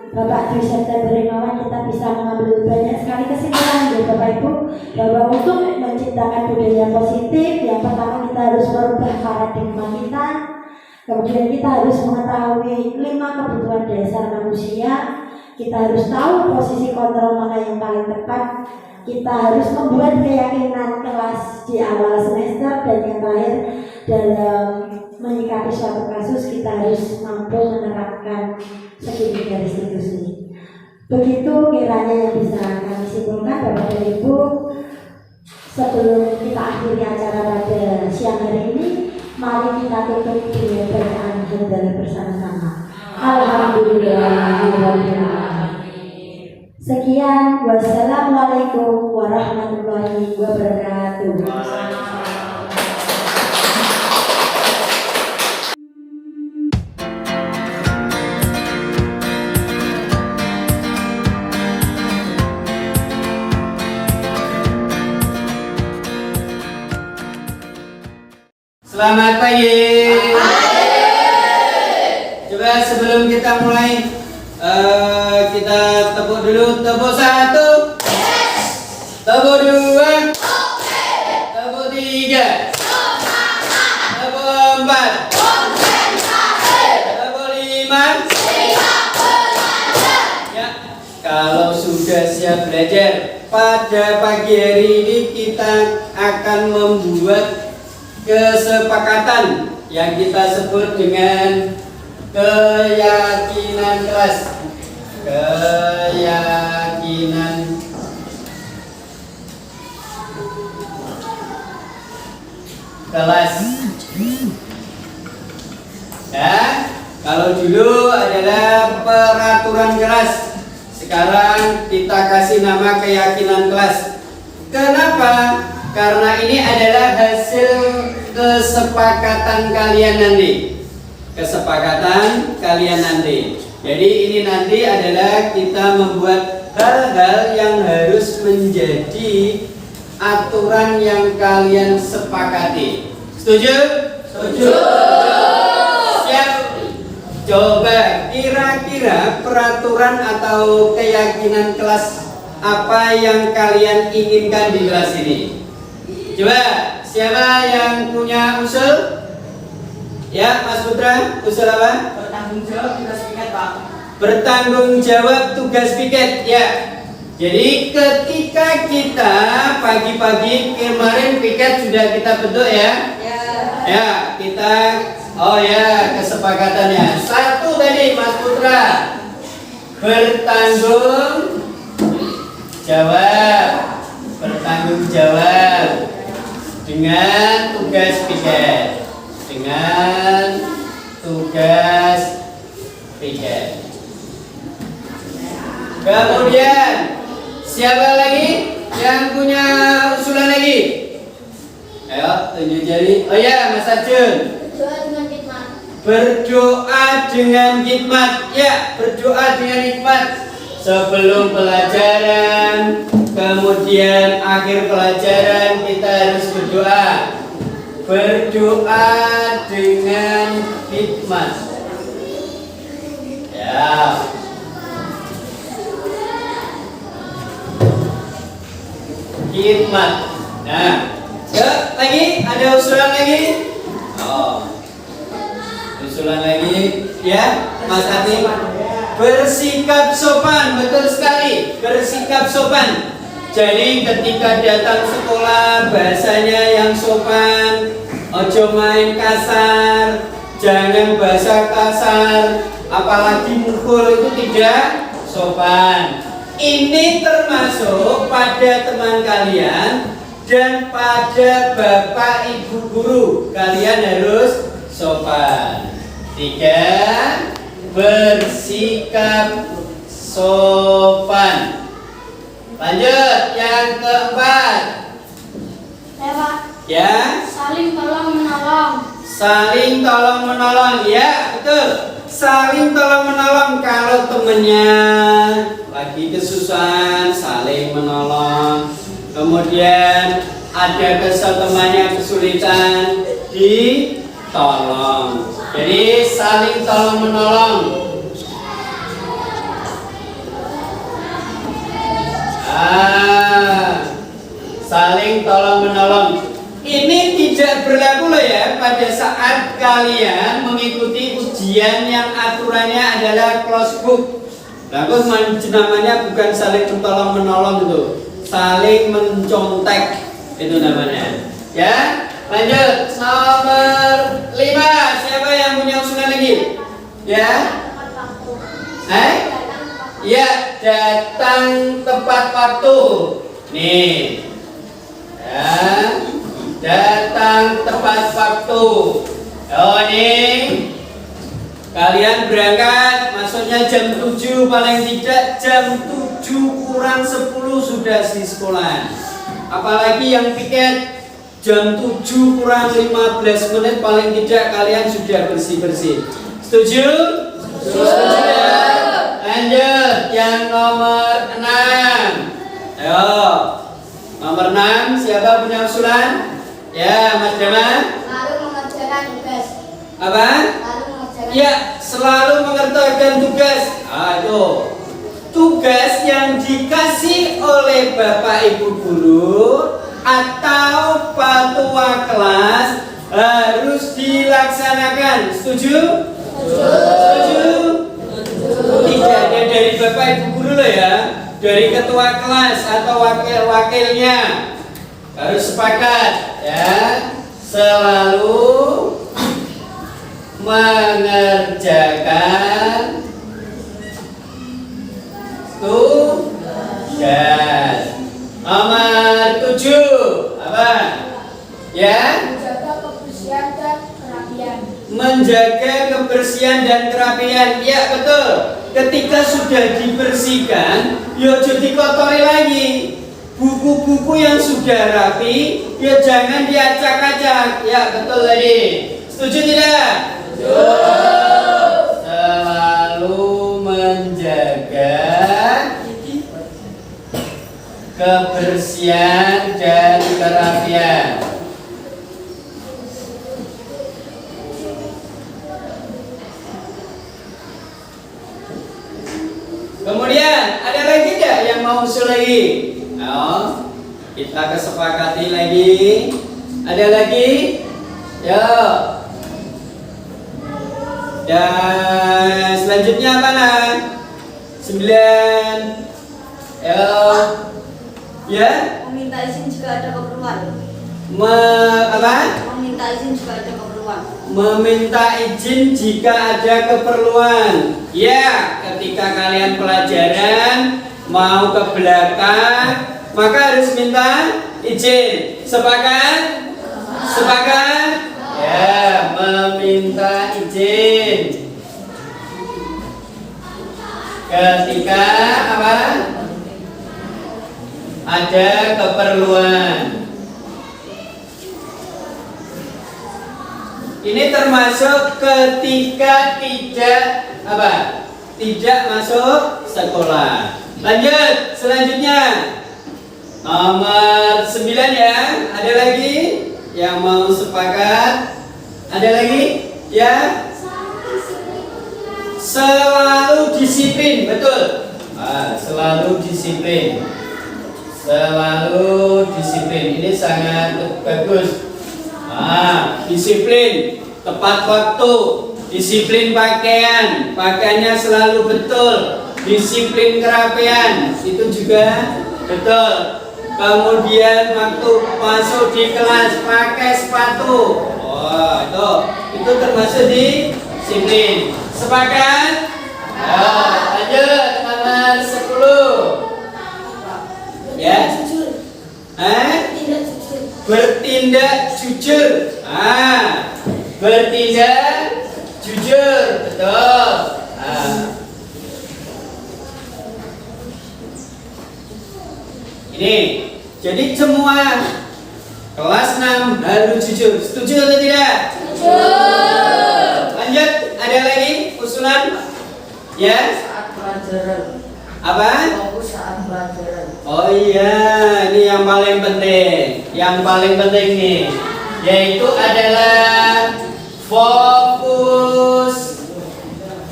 Bapak Dwi September Imawan kita bisa mengambil banyak sekali kesimpulan ya Bapak Ibu, bahwa untuk menciptakan budaya positif yang pertama kita harus merubah paradigma kita, kemudian kita harus mengetahui 5 kebutuhan dasar manusia, kita harus tahu posisi kontrol mana yang paling tepat, kita harus membuat keyakinan kelas di awal semester, dan yang terakhir dalam menyikapi suatu kasus kita harus mampu menerapkan segitiga restitusi. Begitu kiranya yang bisa kami simpulkan Bapak dan Ibu. Sebelum kita akhiri acara pada siang hari ini, mari kita tutup dengan bacaan hamdalah bersama-sama. Alhamdulillah. Sekian, wassalamualaikum warahmatullahi wabarakatuh. Selamat pagi. Coba sebelum kita mulai, kita tepuk dulu. Tepuk 1, tepuk 2, tepuk 3, tepuk 4, tepuk 5. Ya, kalau sudah siap belajar, pada pagi hari ini kita akan membuat kesepakatan yang kita sebut dengan keyakinan kelas. Keyakinan kelas. Ya, kalau dulu adalah peraturan kelas, sekarang kita kasih nama keyakinan kelas. Kenapa? Karena ini adalah hasil kesepakatan kalian nanti. Kesepakatan kalian nanti. Jadi ini nanti adalah kita membuat hal-hal yang harus menjadi aturan yang kalian sepakati. Setuju? Setuju. Siap? Coba kira-kira peraturan atau keyakinan kelas apa yang kalian inginkan di kelas ini? Coba, siapa yang punya usul? Ya, Mas Putra, usul apa? Bertanggung jawab tugas piket, Pak. Bertanggung jawab tugas piket, ya. Jadi ketika kita pagi-pagi kemarin piket sudah kita bentuk ya? Ya, kita, oh ya, kesepakatannya. 1 tadi, Mas Putra. Bertanggung jawab. Bertanggung jawab dengan tugas piket, dengan tugas piket. Kemudian siapa lagi yang punya usulan lagi? Ayo tunjuk jari. Oh ya, Mas Arjun. Berdoa dengan hikmat. Berdoa dengan hikmat. Ya, berdoa dengan hikmat. Sebelum pelajaran, kemudian akhir pelajaran kita harus berdoa. Berdoa dengan hikmat. Ya. Hikmat. Nah, lagi ada usulan lagi? Oh. Usulan lagi ya, Mas Ati. Bersikap sopan, betul sekali. Bersikap sopan. Jadi ketika datang sekolah bahasanya yang sopan, ojo main kasar, jangan bahasa kasar, apalagi mukul itu tidak sopan. Ini termasuk pada teman kalian dan pada bapak ibu guru, kalian harus sopan. 3. Bersikap sopan. Lanjut yang keempat. Ya Pak. Ya. Saling tolong menolong. Saling tolong menolong. Ya betul. Saling tolong menolong. Kalau temennya lagi kesusahan, saling menolong. Kemudian ada temannya kesulitan, ditolong. Jadi saling tolong menolong. Saling tolong menolong. Ini tidak berlaku loh ya pada saat kalian mengikuti ujian yang aturannya adalah close book. Lalu namanya bukan saling tolong menolong itu, saling mencontek itu namanya. Ya, lanjut nomor 5. Siapa yang punya usulan lagi? Ya. Ya, datang tepat waktu. Nih. Ya. Datang tepat waktu. Oh nih. Kalian berangkat maksudnya jam 7, paling tidak jam 7 kurang 10 sudah di sekolah. Apalagi yang piket jam 7 kurang 15 menit paling tidak kalian sudah bersih-bersih. Setuju? Setuju ya? Lanjut yang nomor 6. Ayo. Nomor 6 siapa punya usulan? Ya, Mas Dama. Lalu mengerjakan tugas. Apa? Lalu mengerjakan. Ya, selalu mengerjakan tugas. Itu tugas yang dikasih oleh Bapak Ibu guru atau patua kelas harus dilaksanakan. Setuju? Setuju? Tidak ada dari Bapak Ibu guru loh ya, dari ketua kelas atau wakil-wakilnya harus sepakat ya, selalu mengerjakan tugas. Nomor 7 apa? Ya? Menjaga kebersihan dan kerapian. Menjaga kebersihan dan kerapian. Ya betul. Ketika sudah dibersihkan, ya jadi kotori lagi. Buku-buku yang sudah rapi, ya jangan diacak-acak. Ya betul tadi. Setuju tidak? Selalu menjaga kebersihan dan kerapian. Kemudian ada lagi tidak yang mau usul lagi? No, kita kesepakati lagi. Ada lagi? Ya. Dan selanjutnya apa nah? 9. Ya. Meminta izin jika ada keperluan. Meminta izin jika ada keperluan. Meminta izin jika ada keperluan. Ya, ketika kalian pelajaran mau ke belakang, maka harus minta izin. Sepakat? Sepakat? Ya, meminta izin. Ketika apa? Ada keperluan. Ini termasuk ketika tidak apa? Tidak masuk sekolah. Lanjut, selanjutnya nomor 9 ya. Ada lagi yang mau sepakat? Ada lagi? Ya. Selalu disiplin, betul. Selalu disiplin. Selalu disiplin. Ini sangat bagus. Disiplin, tepat waktu, disiplin pakaian, pakaiannya selalu betul, disiplin kerapian, itu juga betul. Kemudian waktu masuk di kelas pakai sepatu. Itu termasuk disiplin. Sepakat? Lanjut nomor 10. Ya. Bertindak jujur. Bertindak jujur, betul. Ini, jadi semua kelas 6 harus jujur. Setuju atau tidak? Setuju. Lanjut, ada lagi usulan? Ya? Saat pelajaran. Apa? Fokus saat pelajaran. Oh iya, ini yang paling penting. Yang paling penting nih, yaitu adalah fokus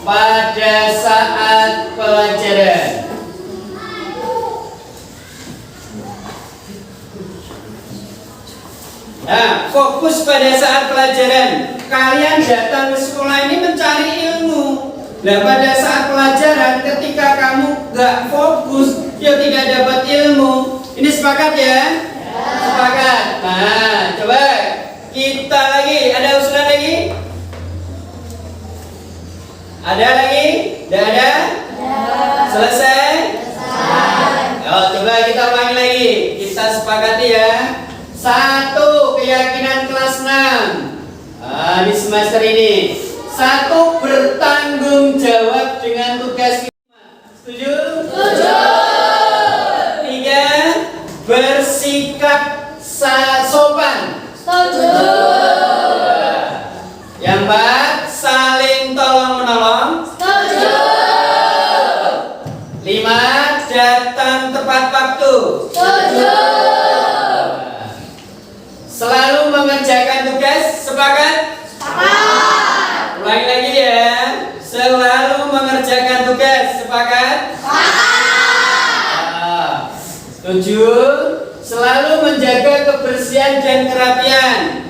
pada saat pelajaran. Nah, fokus pada saat pelajaran. Kalian datang ke sekolah ini mencari ilmu. Nah, pada saat pelajaran, ketika kamu gak fokus, ya tidak dapat ilmu. Ini sepakat ya? Sepakat. Nah, coba kita lagi. Ada usulan lagi? Ada lagi? Tidak ada? Selesai? Coba kita ulangi lagi. Kita sepakati ya. 1. Keyakinan kelas 6 di semester ini. 1. Bertanggung jawab dengan tugas. Setuju? Setuju. 3. Bersikap sopan. Setuju. Yang 4. Saling tolong menolong. Setuju. 5. Datang tepat waktu. Setuju. Selalu mengerjakan tugas. Sepakat? Sepakat. Ulangi lagi ya. Selalu mengerjakan tugas. Sepakat? Sepakat. Setuju? Selalu menjaga kebersihan dan kerapian.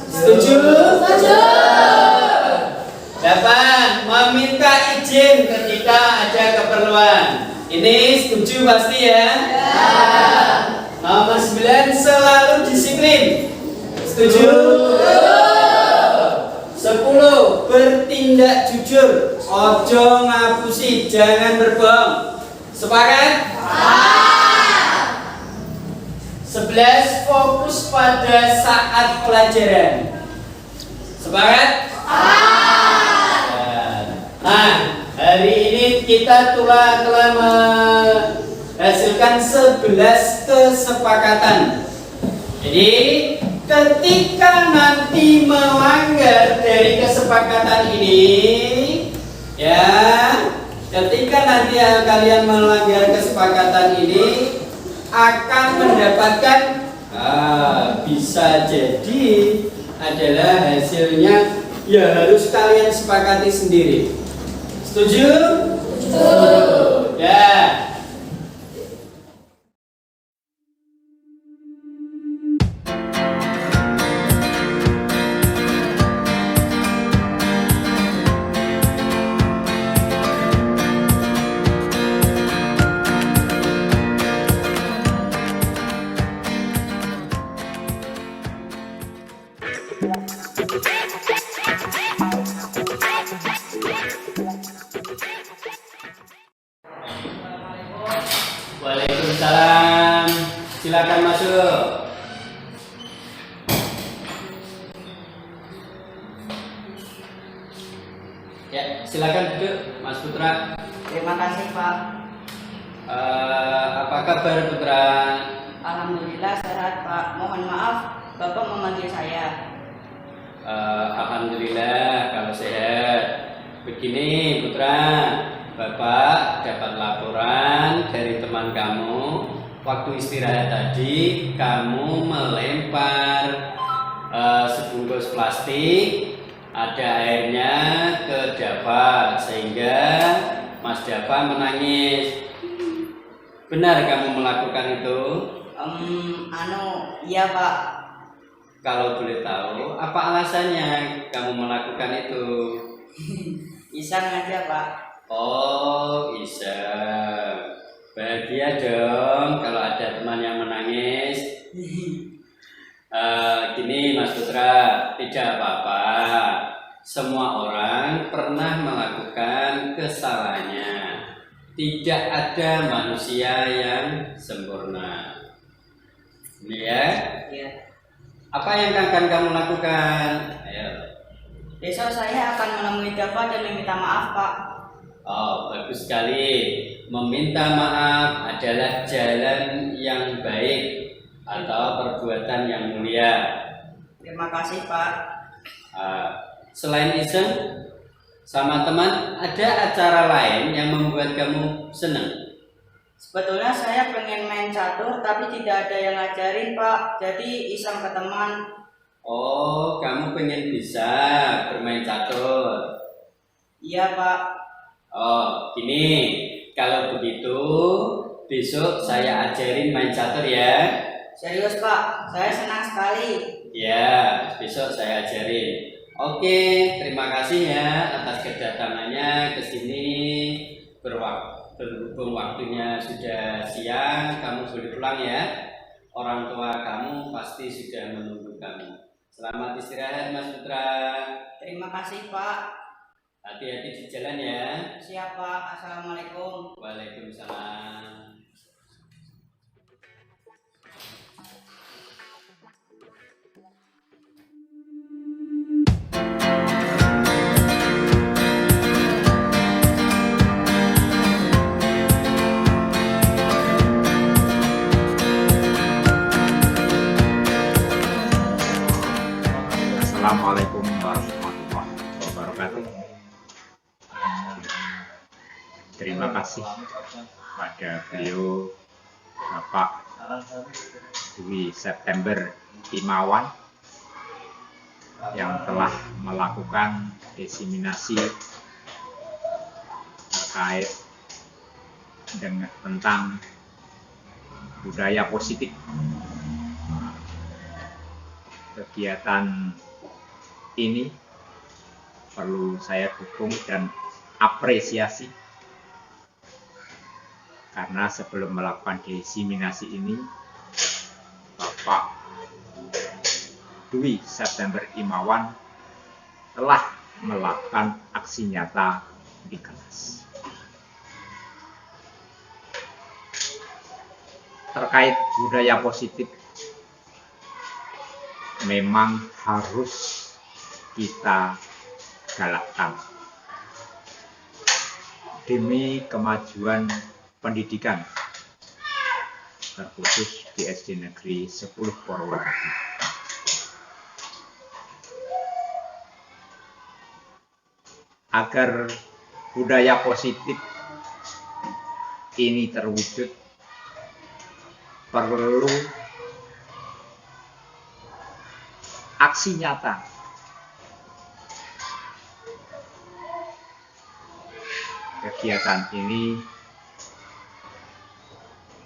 Setuju? Setuju. 8. Meminta izin ketika ada keperluan. Ini setuju pasti ya? Nomor 9. Selalu disiplin. Setuju? 10. Bertindak jujur. Ojo ngapusi, jangan berbohong. Sepakat? 11. Fokus pada saat pelajaran. Sepakat? Nah, hari ini kita telah menghasilkan 11 kesepakatan. Jadi ketika nanti melanggar dari kesepakatan ini, ya, ketika nanti kalian melanggar kesepakatan ini akan mendapatkan bisa jadi adalah hasilnya ya harus kalian sepakati sendiri. Setuju? Setuju. Ya. Waalaikumsalam. Silakan masuk. Silakan duduk, Mas Putra. Terima kasih Pak. Apa kabar Putra? Alhamdulillah sehat Pak. Mohon maaf Bapak memanggil saya. Alhamdulillah kalau sehat. Begini Putra, Bapak dapat laporan dari teman kamu. Waktu istirahat tadi kamu melempar sebungkus plastik, ada airnya ke Dava sehingga Mas Dava menangis. Benar kamu melakukan itu? Iya Pak. Kalau boleh tahu, apa alasannya kamu melakukan itu? Iseng aja Pak. Oh, iseng. Bahagia dong kalau ada teman yang menangis. Gini Mas Putra, tidak apa-apa. Semua orang pernah melakukan kesalahannya. Tidak ada manusia yang sempurna. Ini ya. Iya. Apa yang akan kamu lakukan? Ayo. Besok saya akan menemui Dava dan meminta maaf Pak. Oh, bagus sekali. Meminta maaf adalah jalan yang baik atau perbuatan yang mulia. Terima kasih Pak. Selain iseng sama teman, ada acara lain yang membuat kamu senang? Sebetulnya saya pengen main catur tapi tidak ada yang ngajarin Pak. Jadi iseng ke teman. Oh, kamu pengen bisa bermain catur? Iya Pak. Oh, gini. Kalau begitu, besok saya ajarin main catur ya. Serius Pak, saya senang sekali. Ya, besok saya ajarin. Oke, terima kasih ya atas kedatangannya ke sini. Berhubung waktunya sudah siang, kamu boleh pulang ya. Orang tua kamu pasti sudah menunggu kamu. Selamat istirahat Mas Putra. Terima kasih Pak. Hati-hati di jalan ya. Siap Pak. Assalamualaikum. Waalaikumsalam. Assalamualaikum warahmatullahi wabarakatuh. Terima kasih pada beliau Bapak Dwi September Imawan yang telah melakukan diseminasi terkait dengan tentang budaya positif. Kegiatan ini perlu saya dukung dan apresiasi karena sebelum melakukan diseminasi ini Bapak Dwi September Imawan telah melakukan aksi nyata di kelas terkait budaya positif. Memang harus kita galakkan demi kemajuan pendidikan, terkhusus di SD Negeri 10 Purwodadi. Agar budaya positif ini terwujud, perlu aksi nyata. Kegiatan ini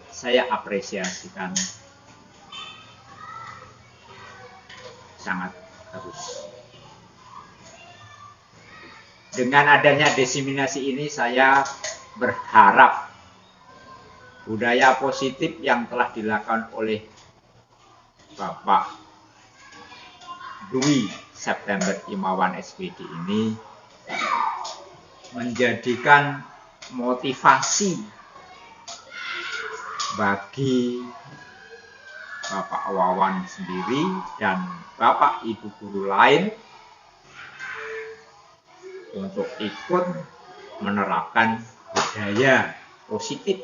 saya apresiasikan sangat bagus. Dengan adanya diseminasi ini saya berharap budaya positif yang telah dilakukan oleh Bapak Dwi September Imawan SPD ini menjadikan motivasi bagi Bapak Wawan sendiri dan Bapak Ibu guru lain untuk ikut menerapkan budaya positif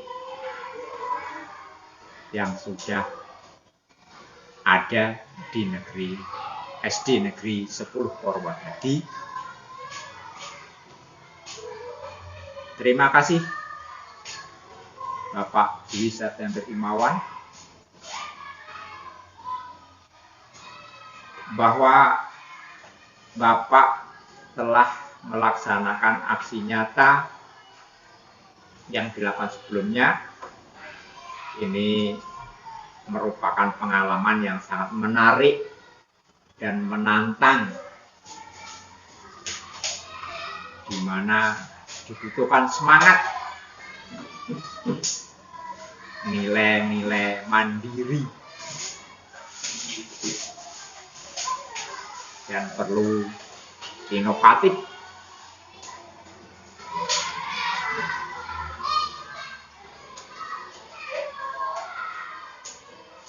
yang sudah ada di negeri SD Negeri 10 Purwodadi. Terima kasih Bapak Dwi September Imawan bahwa Bapak telah melaksanakan aksi nyata yang dilakukan sebelumnya. Ini merupakan pengalaman yang sangat menarik dan menantang, di mana dibutuhkan semangat, nilai-nilai mandiri, dan perlu inovatif.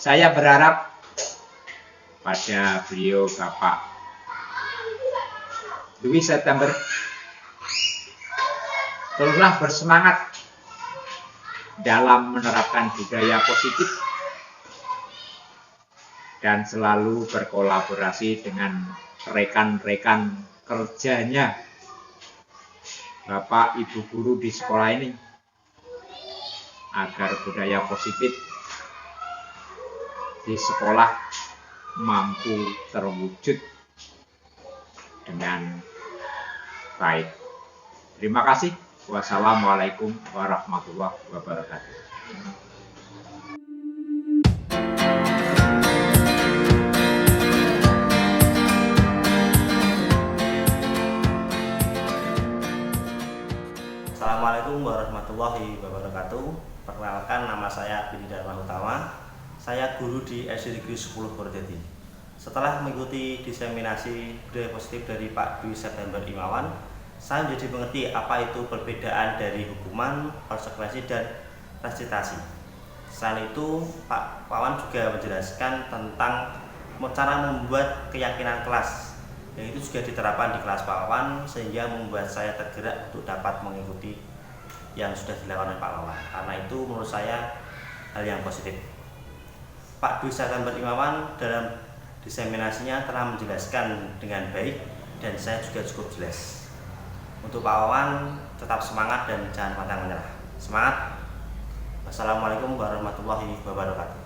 Saya berharap pada beliau Bapak Dwi September teruslah bersemangat dalam menerapkan budaya positif dan selalu berkolaborasi dengan rekan-rekan kerjanya, Bapak Ibu guru di sekolah ini, agar budaya positif di sekolah mampu terwujud dengan baik. Terima kasih. Wassalamualaikum warahmatullahi wabarakatuh. Assalamualaikum warahmatullahi wabarakatuh. Perkenalkan, nama saya Budi Dharma Utama. Saya guru di SD Negeri 10 Purwodadi. Setelah mengikuti diseminasi budaya positif dari Pak Dwi September Imawan, saya menjadi mengerti apa itu perbedaan dari hukuman, konsekuensi, dan resitasi. Selain itu, Pak Wawan juga menjelaskan tentang cara membuat keyakinan kelas, yang itu juga diterapkan di kelas Pak Wawan, sehingga membuat saya tergerak untuk dapat mengikuti yang sudah dilakukan oleh Pak Wawan. Karena itu menurut saya hal yang positif. Pak Dwi September Imawan dalam diseminasinya telah menjelaskan dengan baik dan saya juga cukup jelas. Untuk Pak Wawan, tetap semangat dan jangan pantang menyerah. Semangat. Wassalamualaikum warahmatullahi wabarakatuh.